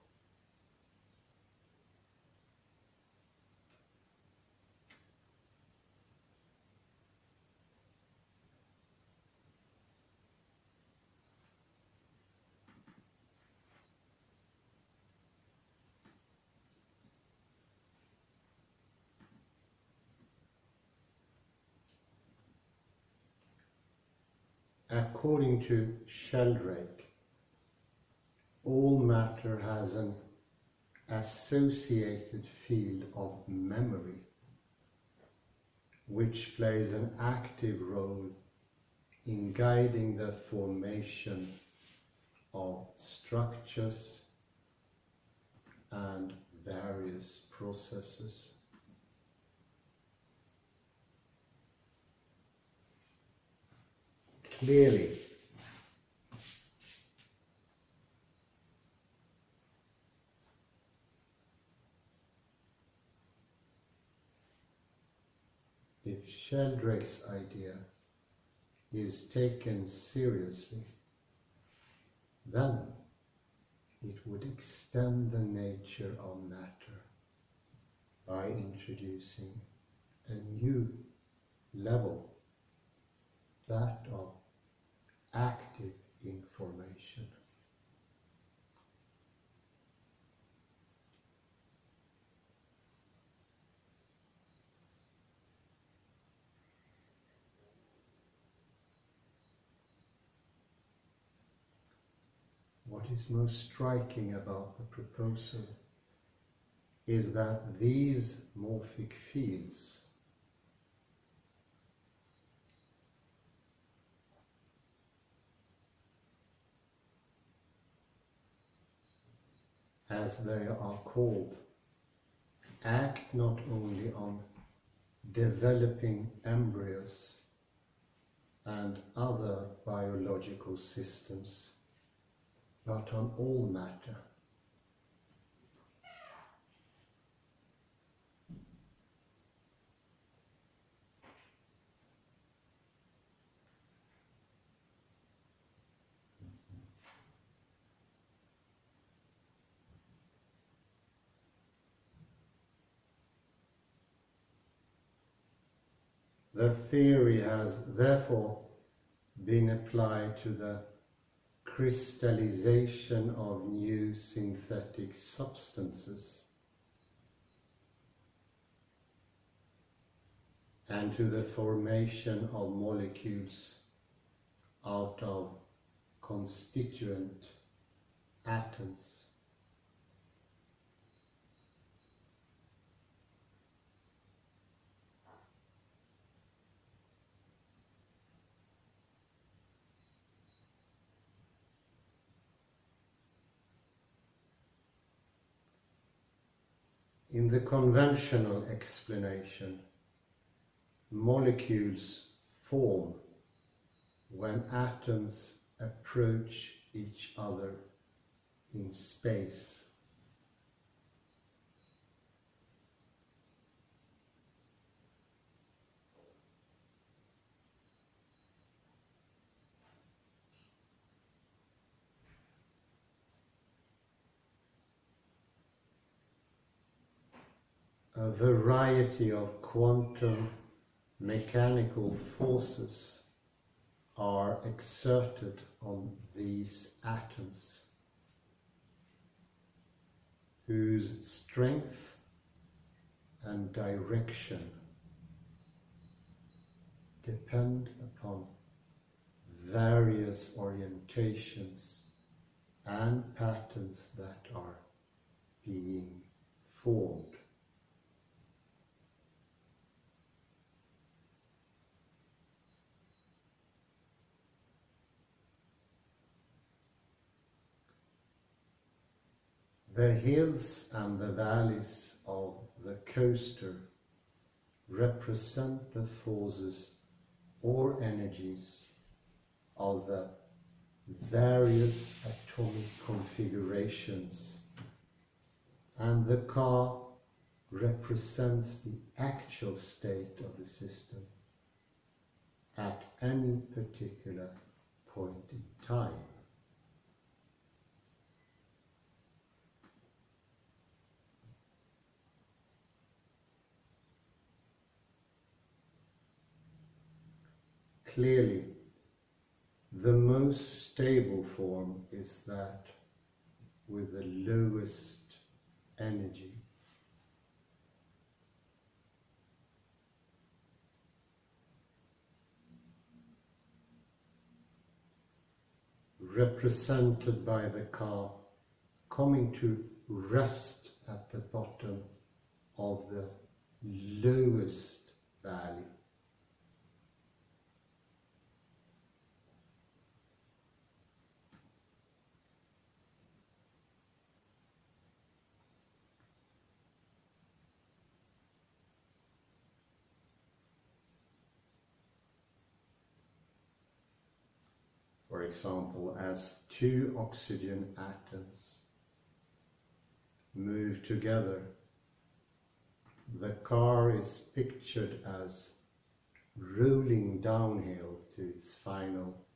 According to Sheldrake, all matter has an associated field of memory, which plays an active role in guiding the formation of structures and various processes. Clearly, if Sheldrake's idea is taken seriously, then it would extend the nature of matter by introducing a new level, that of active information. What is most striking about the proposal is that these morphic fields as they are called, act not only on developing embryos and other biological systems, but on all matter. The theory has therefore been applied to the crystallization of new synthetic substances and to the formation of molecules out of constituent atoms. In the conventional explanation, molecules form when atoms approach each other in space. A variety of quantum mechanical forces are exerted on these atoms, whose strength and direction depend upon various orientations and patterns that are being formed. The hills and the valleys of the coaster represent the forces or energies of the various atomic configurations, and the car represents the actual state of the system at any particular point in time. Clearly, the most stable form is that with the lowest energy. Represented by the car coming to rest at the bottom of the lowest valley. For example, as two oxygen atoms move together, the car is pictured as rolling downhill to its final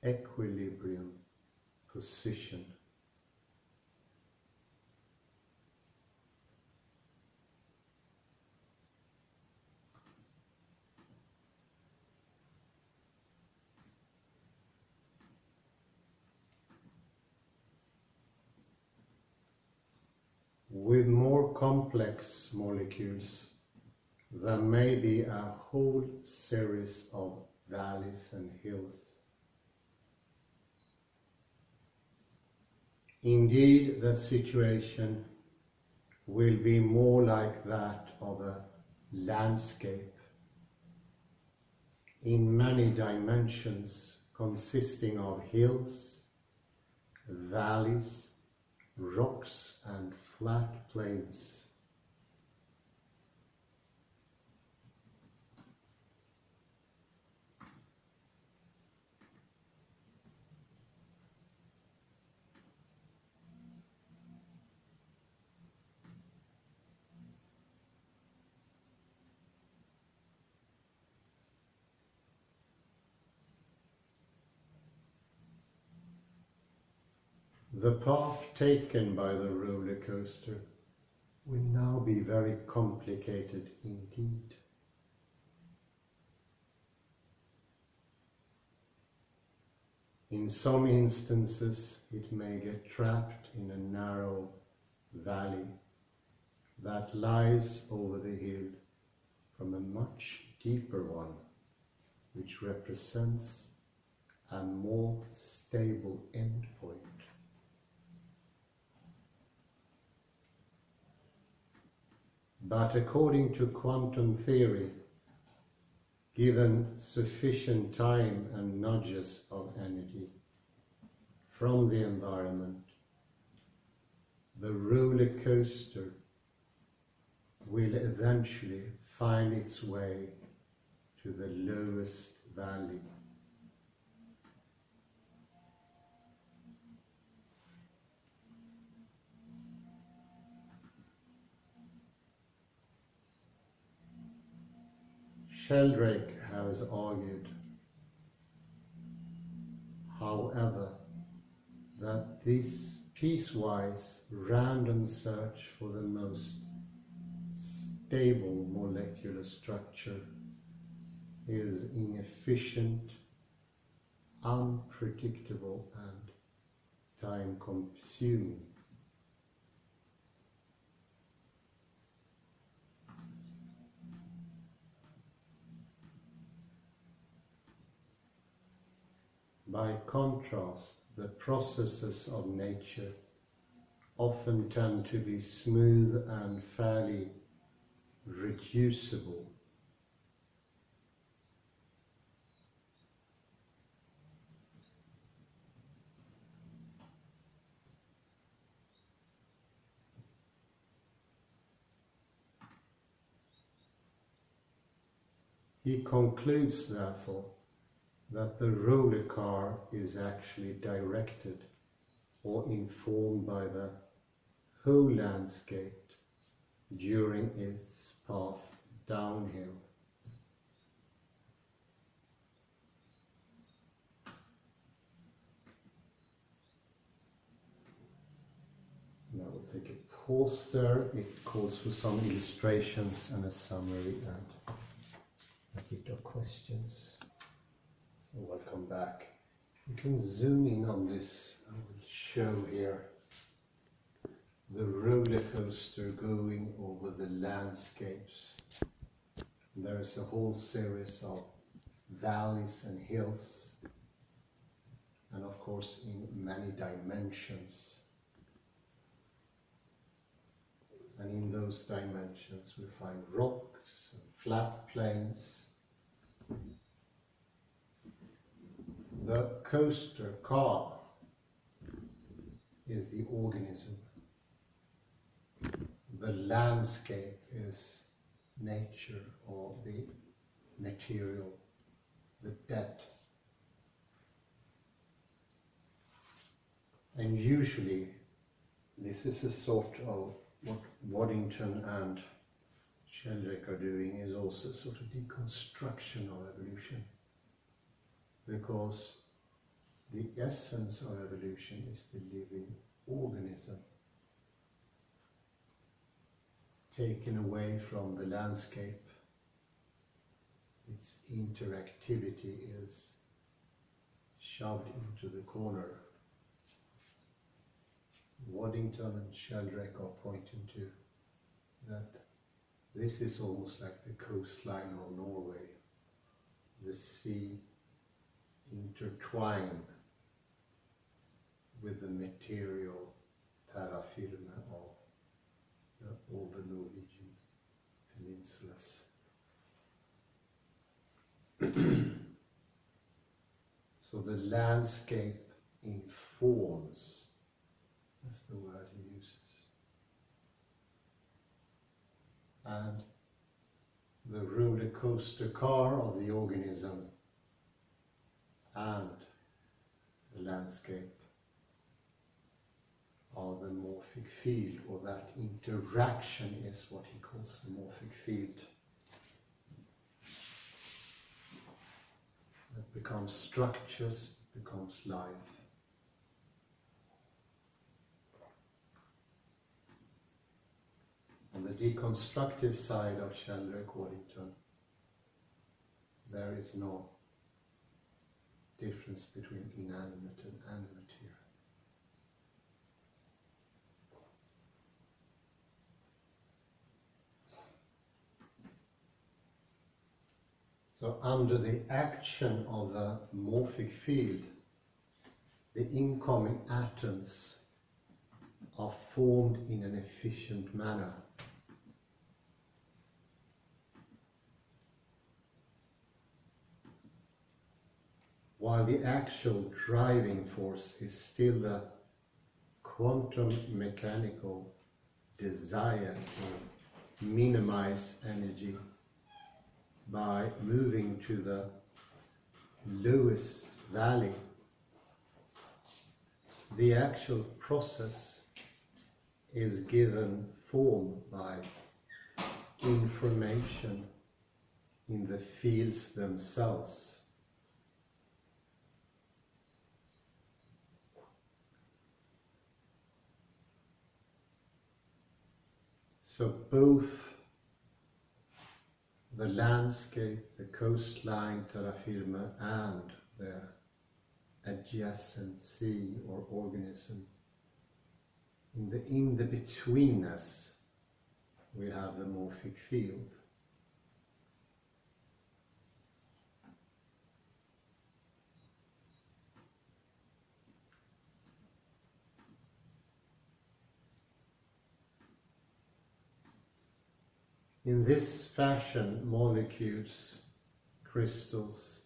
equilibrium position. With more complex molecules, there may be a whole series of valleys and hills. Indeed, the situation will be more like that of a landscape in many dimensions, consisting of hills, valleys, rocks and flat plains. The path taken by the roller coaster will now be very complicated indeed. In some instances, it may get trapped in a narrow valley that lies over the hill from a much deeper one, which represents a more stable endpoint. But according to quantum theory, given sufficient time and nudges of energy from the environment, the roller coaster will eventually find its way to the lowest valley. Sheldrake has argued, however, that this piecewise random search for the most stable molecular structure is inefficient, unpredictable, and time-consuming. By contrast, the processes of nature often tend to be smooth and fairly reducible. He concludes, therefore, that the roller car is actually directed or informed by the whole landscape during its path downhill. Now we'll take a pause there. It calls for some illustrations and a summary and a bit of questions. So welcome back. You can zoom in on this. I will show here the roller coaster going over the landscapes. There is a whole series of valleys and hills, and of course in many dimensions. And in those dimensions we find rocks and flat plains. The coaster car is the organism. The landscape is nature or the material, the dead. And usually this is a sort of what Waddington and Sheldrake are doing, is also a sort of deconstruction of evolution. Because the essence of evolution is the living organism. Taken away from the landscape, its interactivity is shoved into the corner. Waddington and Sheldrake are pointing to that this is almost like the coastline of Norway. The sea intertwined with the material terra firma of all the Norwegian peninsulas. So the landscape informs That's the word he uses. And the roller coaster car of the organism and the landscape are the morphic field, or that interaction is what he calls the morphic field. That becomes structures, becomes life. On the deconstructive side of Sheldrake-Waddington, there is no difference between inanimate and animate here. So under the action of the morphic field, the incoming atoms are formed in an efficient manner. While the actual driving force is still the quantum mechanical desire to minimize energy by moving to the lowest valley, the actual process is given form by information in the fields themselves. So both the landscape, the coastline, terra firma, and the adjacent sea or organism, in the betweenness, we have the morphic field. In this fashion, molecules, crystals,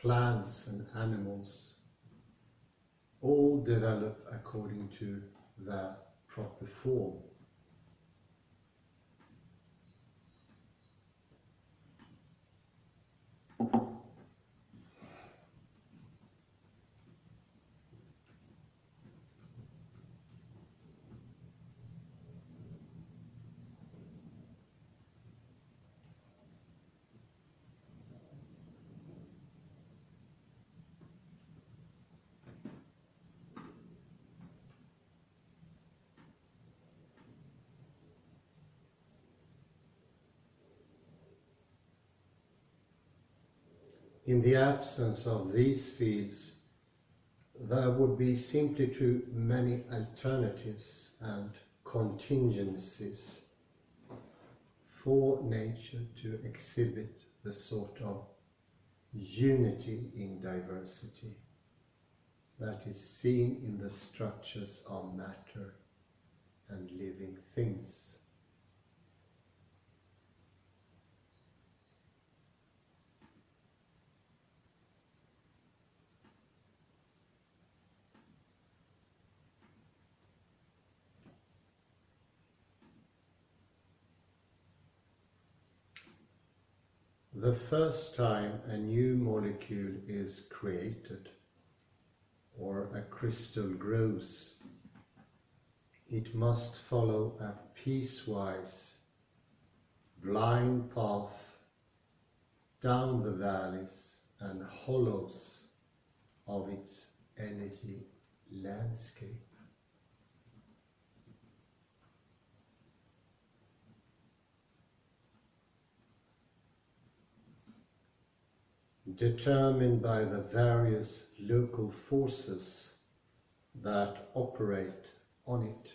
plants and animals all develop according to their proper form. In the absence of these fields, there would be simply too many alternatives and contingencies for nature to exhibit the sort of unity in diversity that is seen in the structures of matter and living things. The first time a new molecule is created or a crystal grows, it must follow a piecewise, blind path down the valleys and hollows of its energy landscape. Determined by the various local forces that operate on it.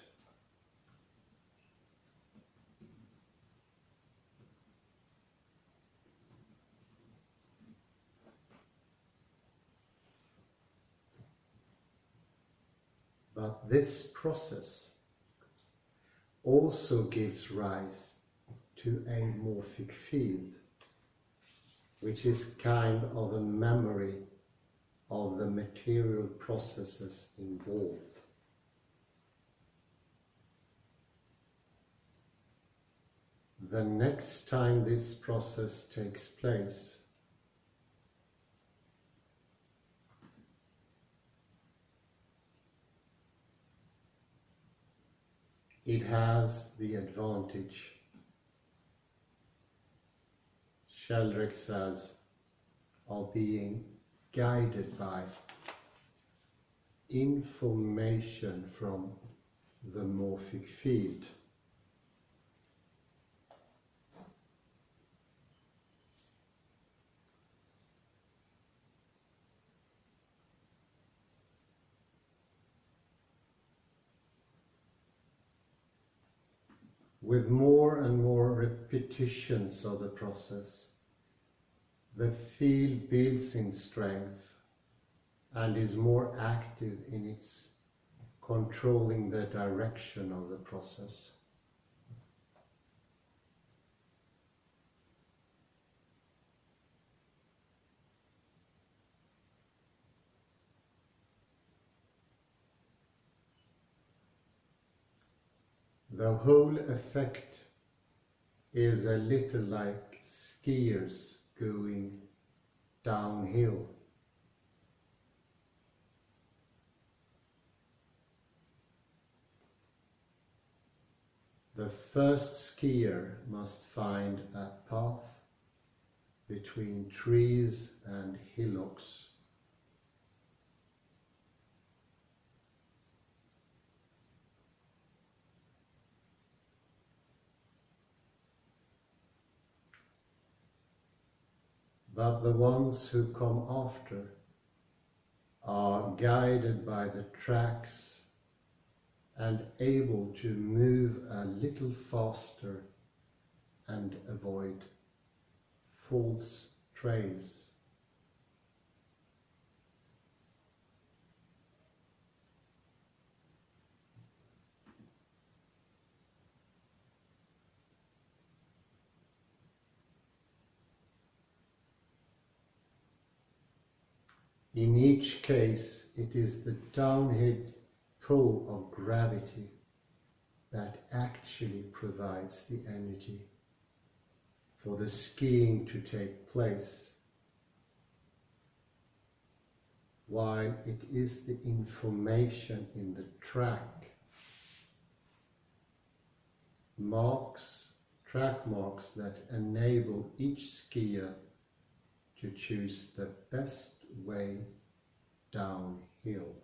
But this process also gives rise to a morphic field, which is kind of a memory of the material processes involved. the next time this process takes place, it has the advantage, Sheldrake says, of being guided by information from the morphic field. With more and more repetitions of the process, the field builds in strength and is more active in its controlling the direction of the process. The whole effect is a little like skiers going downhill. The first skier must find a path between trees and hillocks. But the ones who come after are guided by the tracks and able to move a little faster and avoid false trails. In each case, it is the downhill pull of gravity that actually provides the energy for the skiing to take place, while it is the information in the track marks that enable each skier to choose the best way downhill.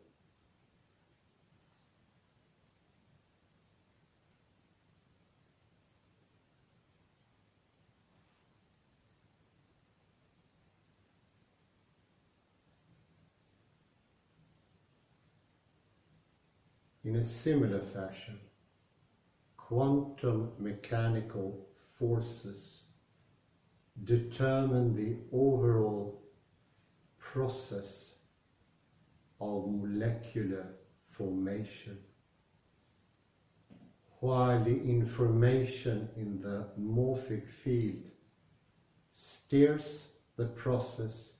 In a similar fashion, quantum mechanical forces determine the overall process of molecular formation, while the information in the morphic field steers the process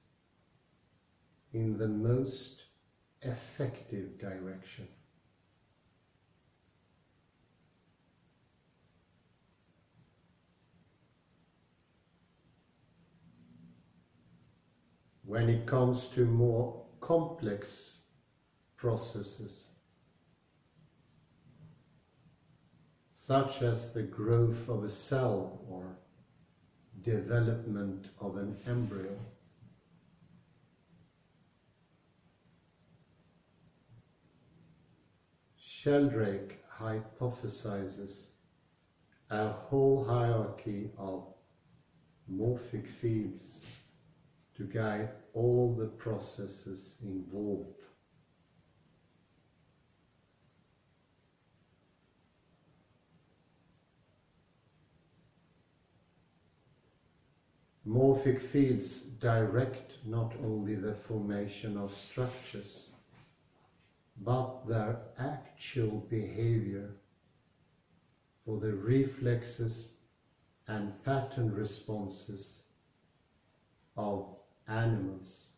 in the most effective direction. When it comes to more complex processes, such as the growth of a cell or development of an embryo, Sheldrake hypothesizes a whole hierarchy of morphic fields to guide all the processes involved. Morphic fields direct not only the formation of structures, but their actual behavior, for the reflexes and pattern responses of animals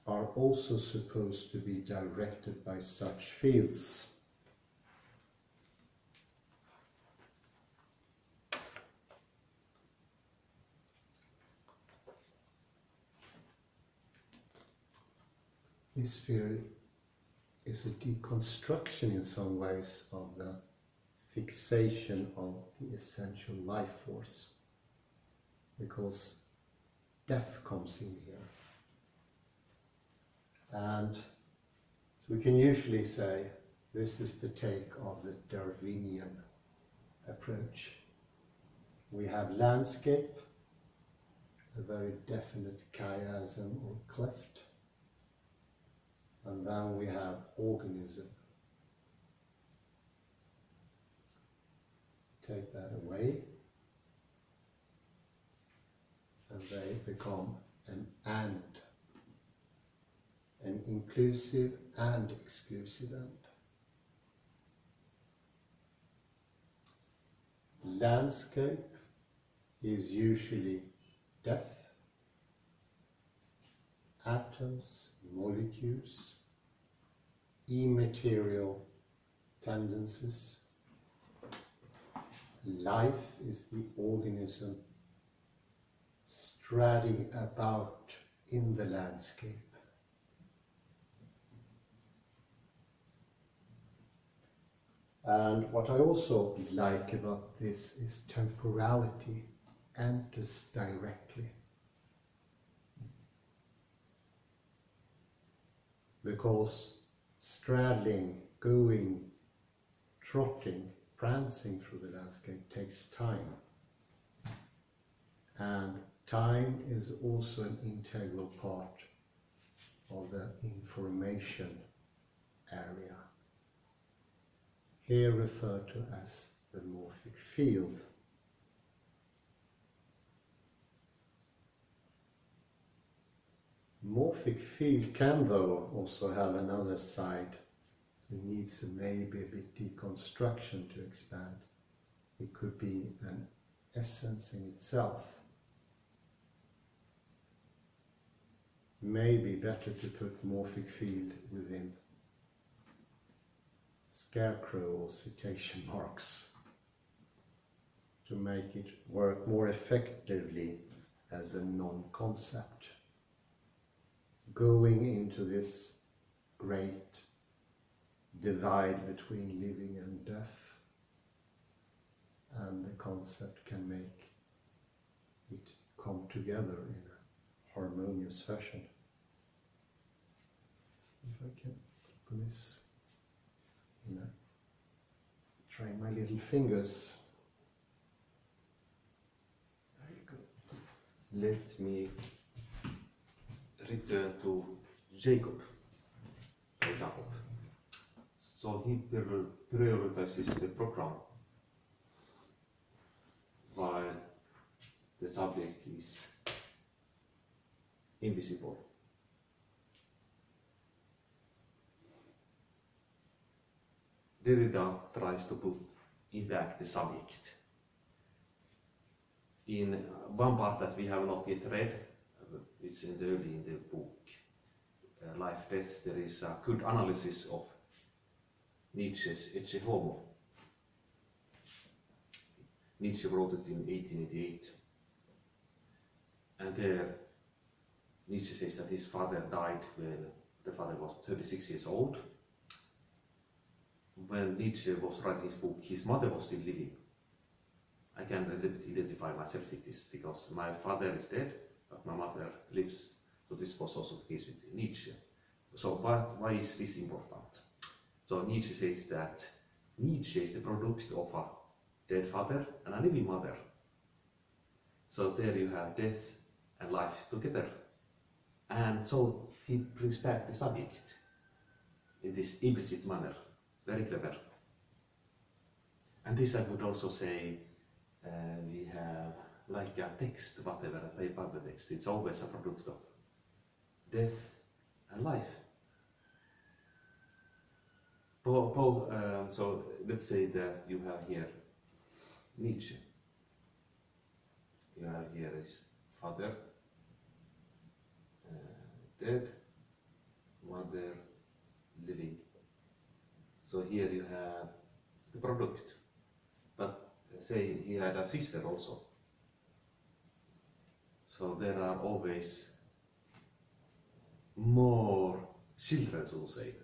are also supposed to be directed by such fields. This theory is a deconstruction in some ways of the fixation of the essential life force, because death comes in here. And so we can usually say this is the take of the Darwinian approach. We have landscape, a very definite chiasm or cleft, and then we have organism. Take that away, and they become an inclusive and exclusive end. Landscape is usually death, atoms, molecules, immaterial tendencies. Life is the organism striding about in the landscape. And what I also like about this is temporality enters directly. Because straddling, going, trotting, prancing through the landscape takes time. And time is also an integral part of the information area, here referred to as the morphic field. Morphic field can, though, also have another side, so it needs maybe a bit deconstruction to expand. It could be an essence in itself. Maybe better to put morphic field within scarecrow or citation marks to make it work more effectively as a non-concept. Going into this great divide between living and death, and the concept can make it come together in a harmonious fashion. If I can put this in a, train my little fingers. There you go. Let me return to Jacob. So he prioritizes the program while the subject is invisible. Derrida tries to put intact the subject. In one part that we have not yet read, it's early in the book, Life, Death, there is a good analysis of Nietzsche's Ecce Homo. Nietzsche wrote it in 1888. And there Nietzsche says that his father died when the father was 36 years old. When Nietzsche was writing his book, his mother was still living. I can identify myself with this because my father is dead, but my mother lives. So this was also the case with Nietzsche. So why is this important? So Nietzsche says that Nietzsche is the product of a dead father and a living mother. So there you have death and life together. And so he brings back the subject in this implicit manner. Very clever. And this I would also say we have like a text, whatever, a paper text, it's always a product of death and life. So let's say that you have here Nietzsche. You have here his father, dead, mother, living. So here you have the product. But say he had a sister also. So there are always more children, so to say.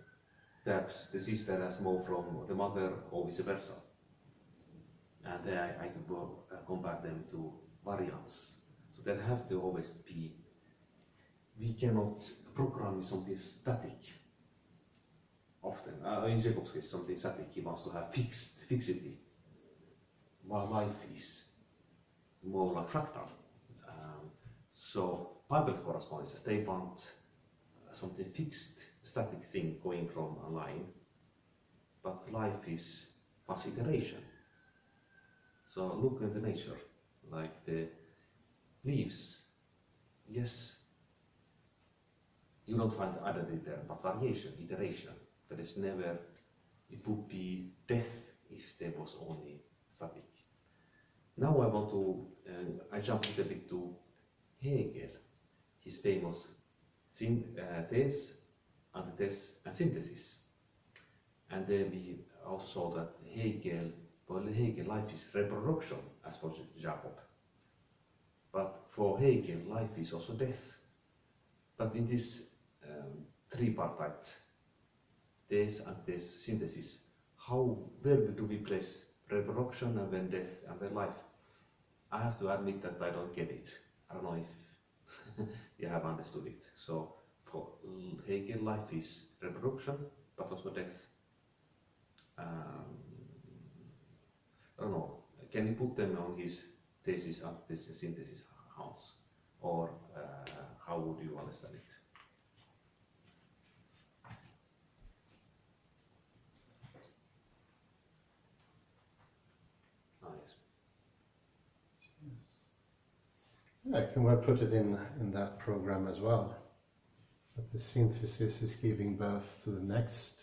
Perhaps the sister has more from the mother or vice versa. And I could compare them to variants. So there have to always be, we cannot program something static. Often, in Jacob's case, something static, he wants to have fixity, while life is more like fractal. So Bible correspondences, they want something fixed, static thing going from a line, but life is fast iteration. So look at the nature, like the leaves. Yes, you don't find identity there, but variation, iteration. There is never, it would be death if there was only static. Now I want to, I jump a bit to Hegel, his famous these, antithesis, and synthesis. And then we also saw that for Hegel, life is reproduction, as for Jacob. But for Hegel, life is also death. But in this tripartite, this, antithesis, synthesis, where do we place reproduction and then death and then life? I have to admit that I don't get it. I don't know if you have understood it. So for Hegel, life is reproduction, but also death. I don't know. Can you put them on his thesis, antithesis, synthesis, Hans? Or how would you understand it? Yes. Yeah, can we put it in that program as well? That the synthesis is giving birth to the next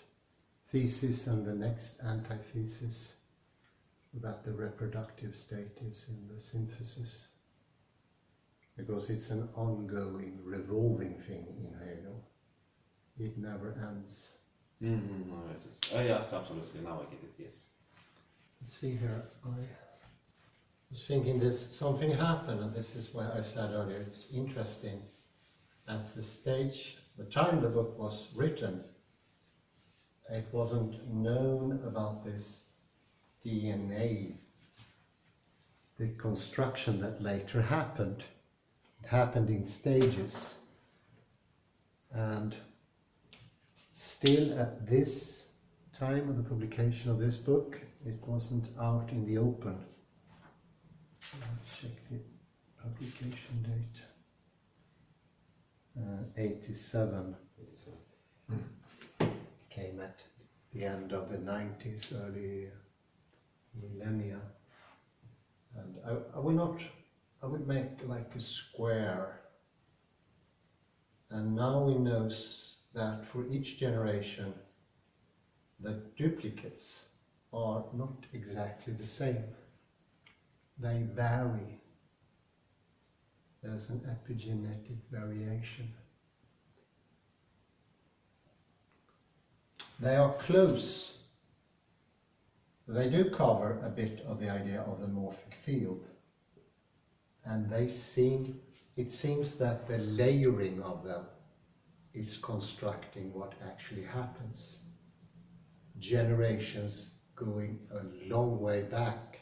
thesis and the next antithesis, that the reproductive state is in the synthesis. Because it's an ongoing, revolving thing in Hegel. It never ends. Mm-hmm. Oh, yes, absolutely. Now I get it, yes. Let's see here, I was thinking something happened, and this is why I said earlier, it's interesting. At the time the book was written, it wasn't known about this DNA, the construction that later happened. It happened in stages, and still at this time of the publication of this book, it wasn't out in the open. I'll check the publication date. 87. Came at the end of the 90s, early millennia. And I would make like a square. And now we know that for each generation, the duplicates are not exactly the same. They vary. There's an epigenetic variation. They are close. They do cover a bit of the idea of the morphic field. And it seems that the layering of them is constructing what actually happens. Generations going a long way back.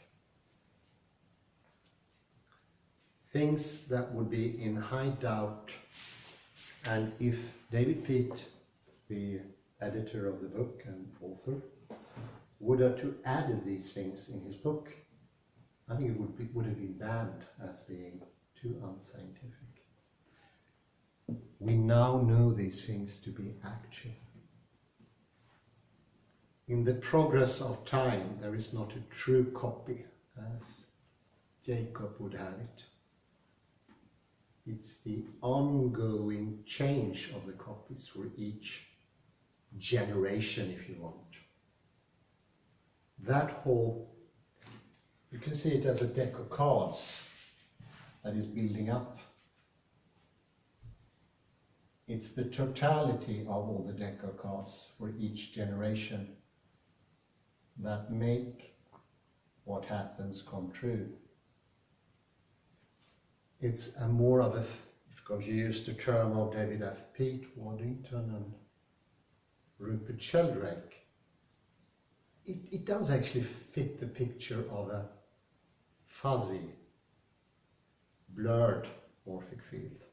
Things that would be in high doubt, and if David Peat, the editor of the book and author, would have to add these things in his book, I think it would have been banned as being too unscientific. We now know these things to be actual. In the progress of time, there is not a true copy, as Jacob would have it. It's the ongoing change of the copies for each generation, if you want. That whole, you can see it as a deck of cards that is building up. It's the totality of all the deck of cards for each generation that make what happens come true. It's a more of a, if you use the term of David F. Peat, Waddington, and Rupert Sheldrake, it does actually fit the picture of a fuzzy, blurred morphic field.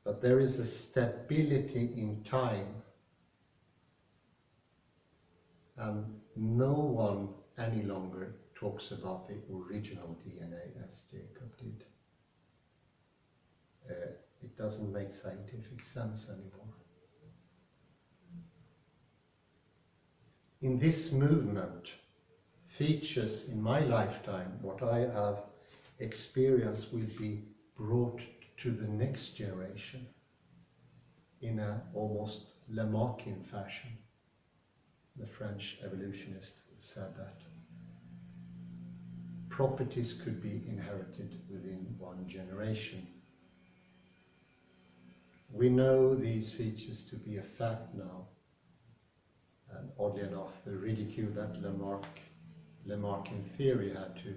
But there is a stability in time, and no one any longer talks about the original DNA as Jacob did. It doesn't make scientific sense anymore. In this movement, features in my lifetime, what I have experienced, will be brought to the next generation in an almost Lamarckian fashion. The French evolutionist said that properties could be inherited within one generation. We know these features to be a fact now, and oddly enough, the ridicule that Lamarckian theory had to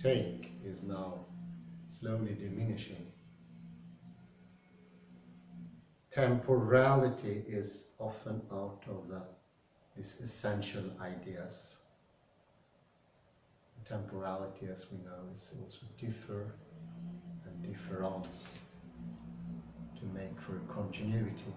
take is now slowly diminishing. Temporality is often out of these essential ideas. Temporality, as we know, is also differ and difference to make for a continuity.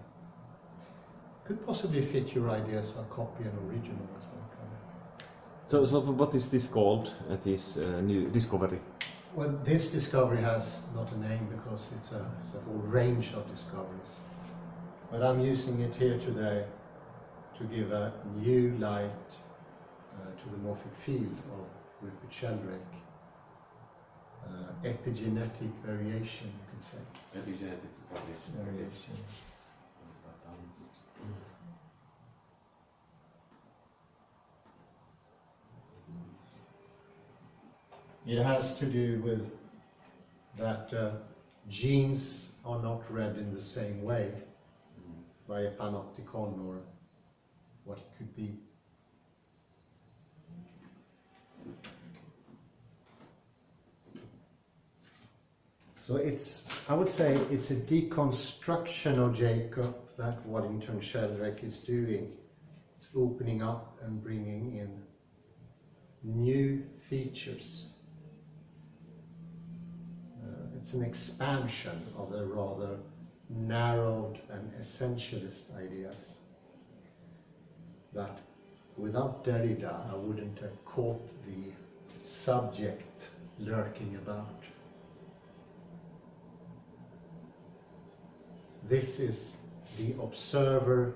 Could possibly fit your ideas a copy and original as well. So what is this called, this new discovery? Well, this discovery has not a name because it's a whole range of discoveries. But I'm using it here today to give a new light to the morphic field of Rupert Sheldrake. Epigenetic variation, you could say. Epigenetic variation. It has to do with that genes are not read in the same way by a panopticon or what it could be. So I would say it's a deconstruction of Jacob that Waddington Sheldrake is doing. It's opening up and bringing in new features. It's an expansion of the rather narrowed and essentialist ideas that without Derrida I wouldn't have caught the subject lurking about. This is the observer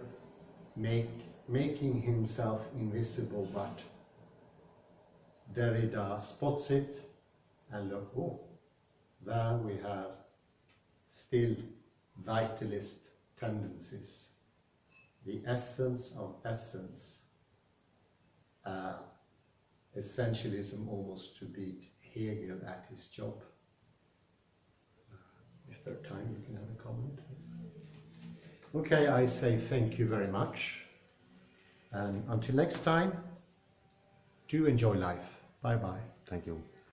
making himself invisible, but Derrida spots it and look, oh, there we have still vitalist tendencies. The essence of essence, essentialism almost to beat Hegel at his job. If there's time, you can have a comment. Okay, I say thank you very much. And until next time, do enjoy life. Bye-bye. Thank you.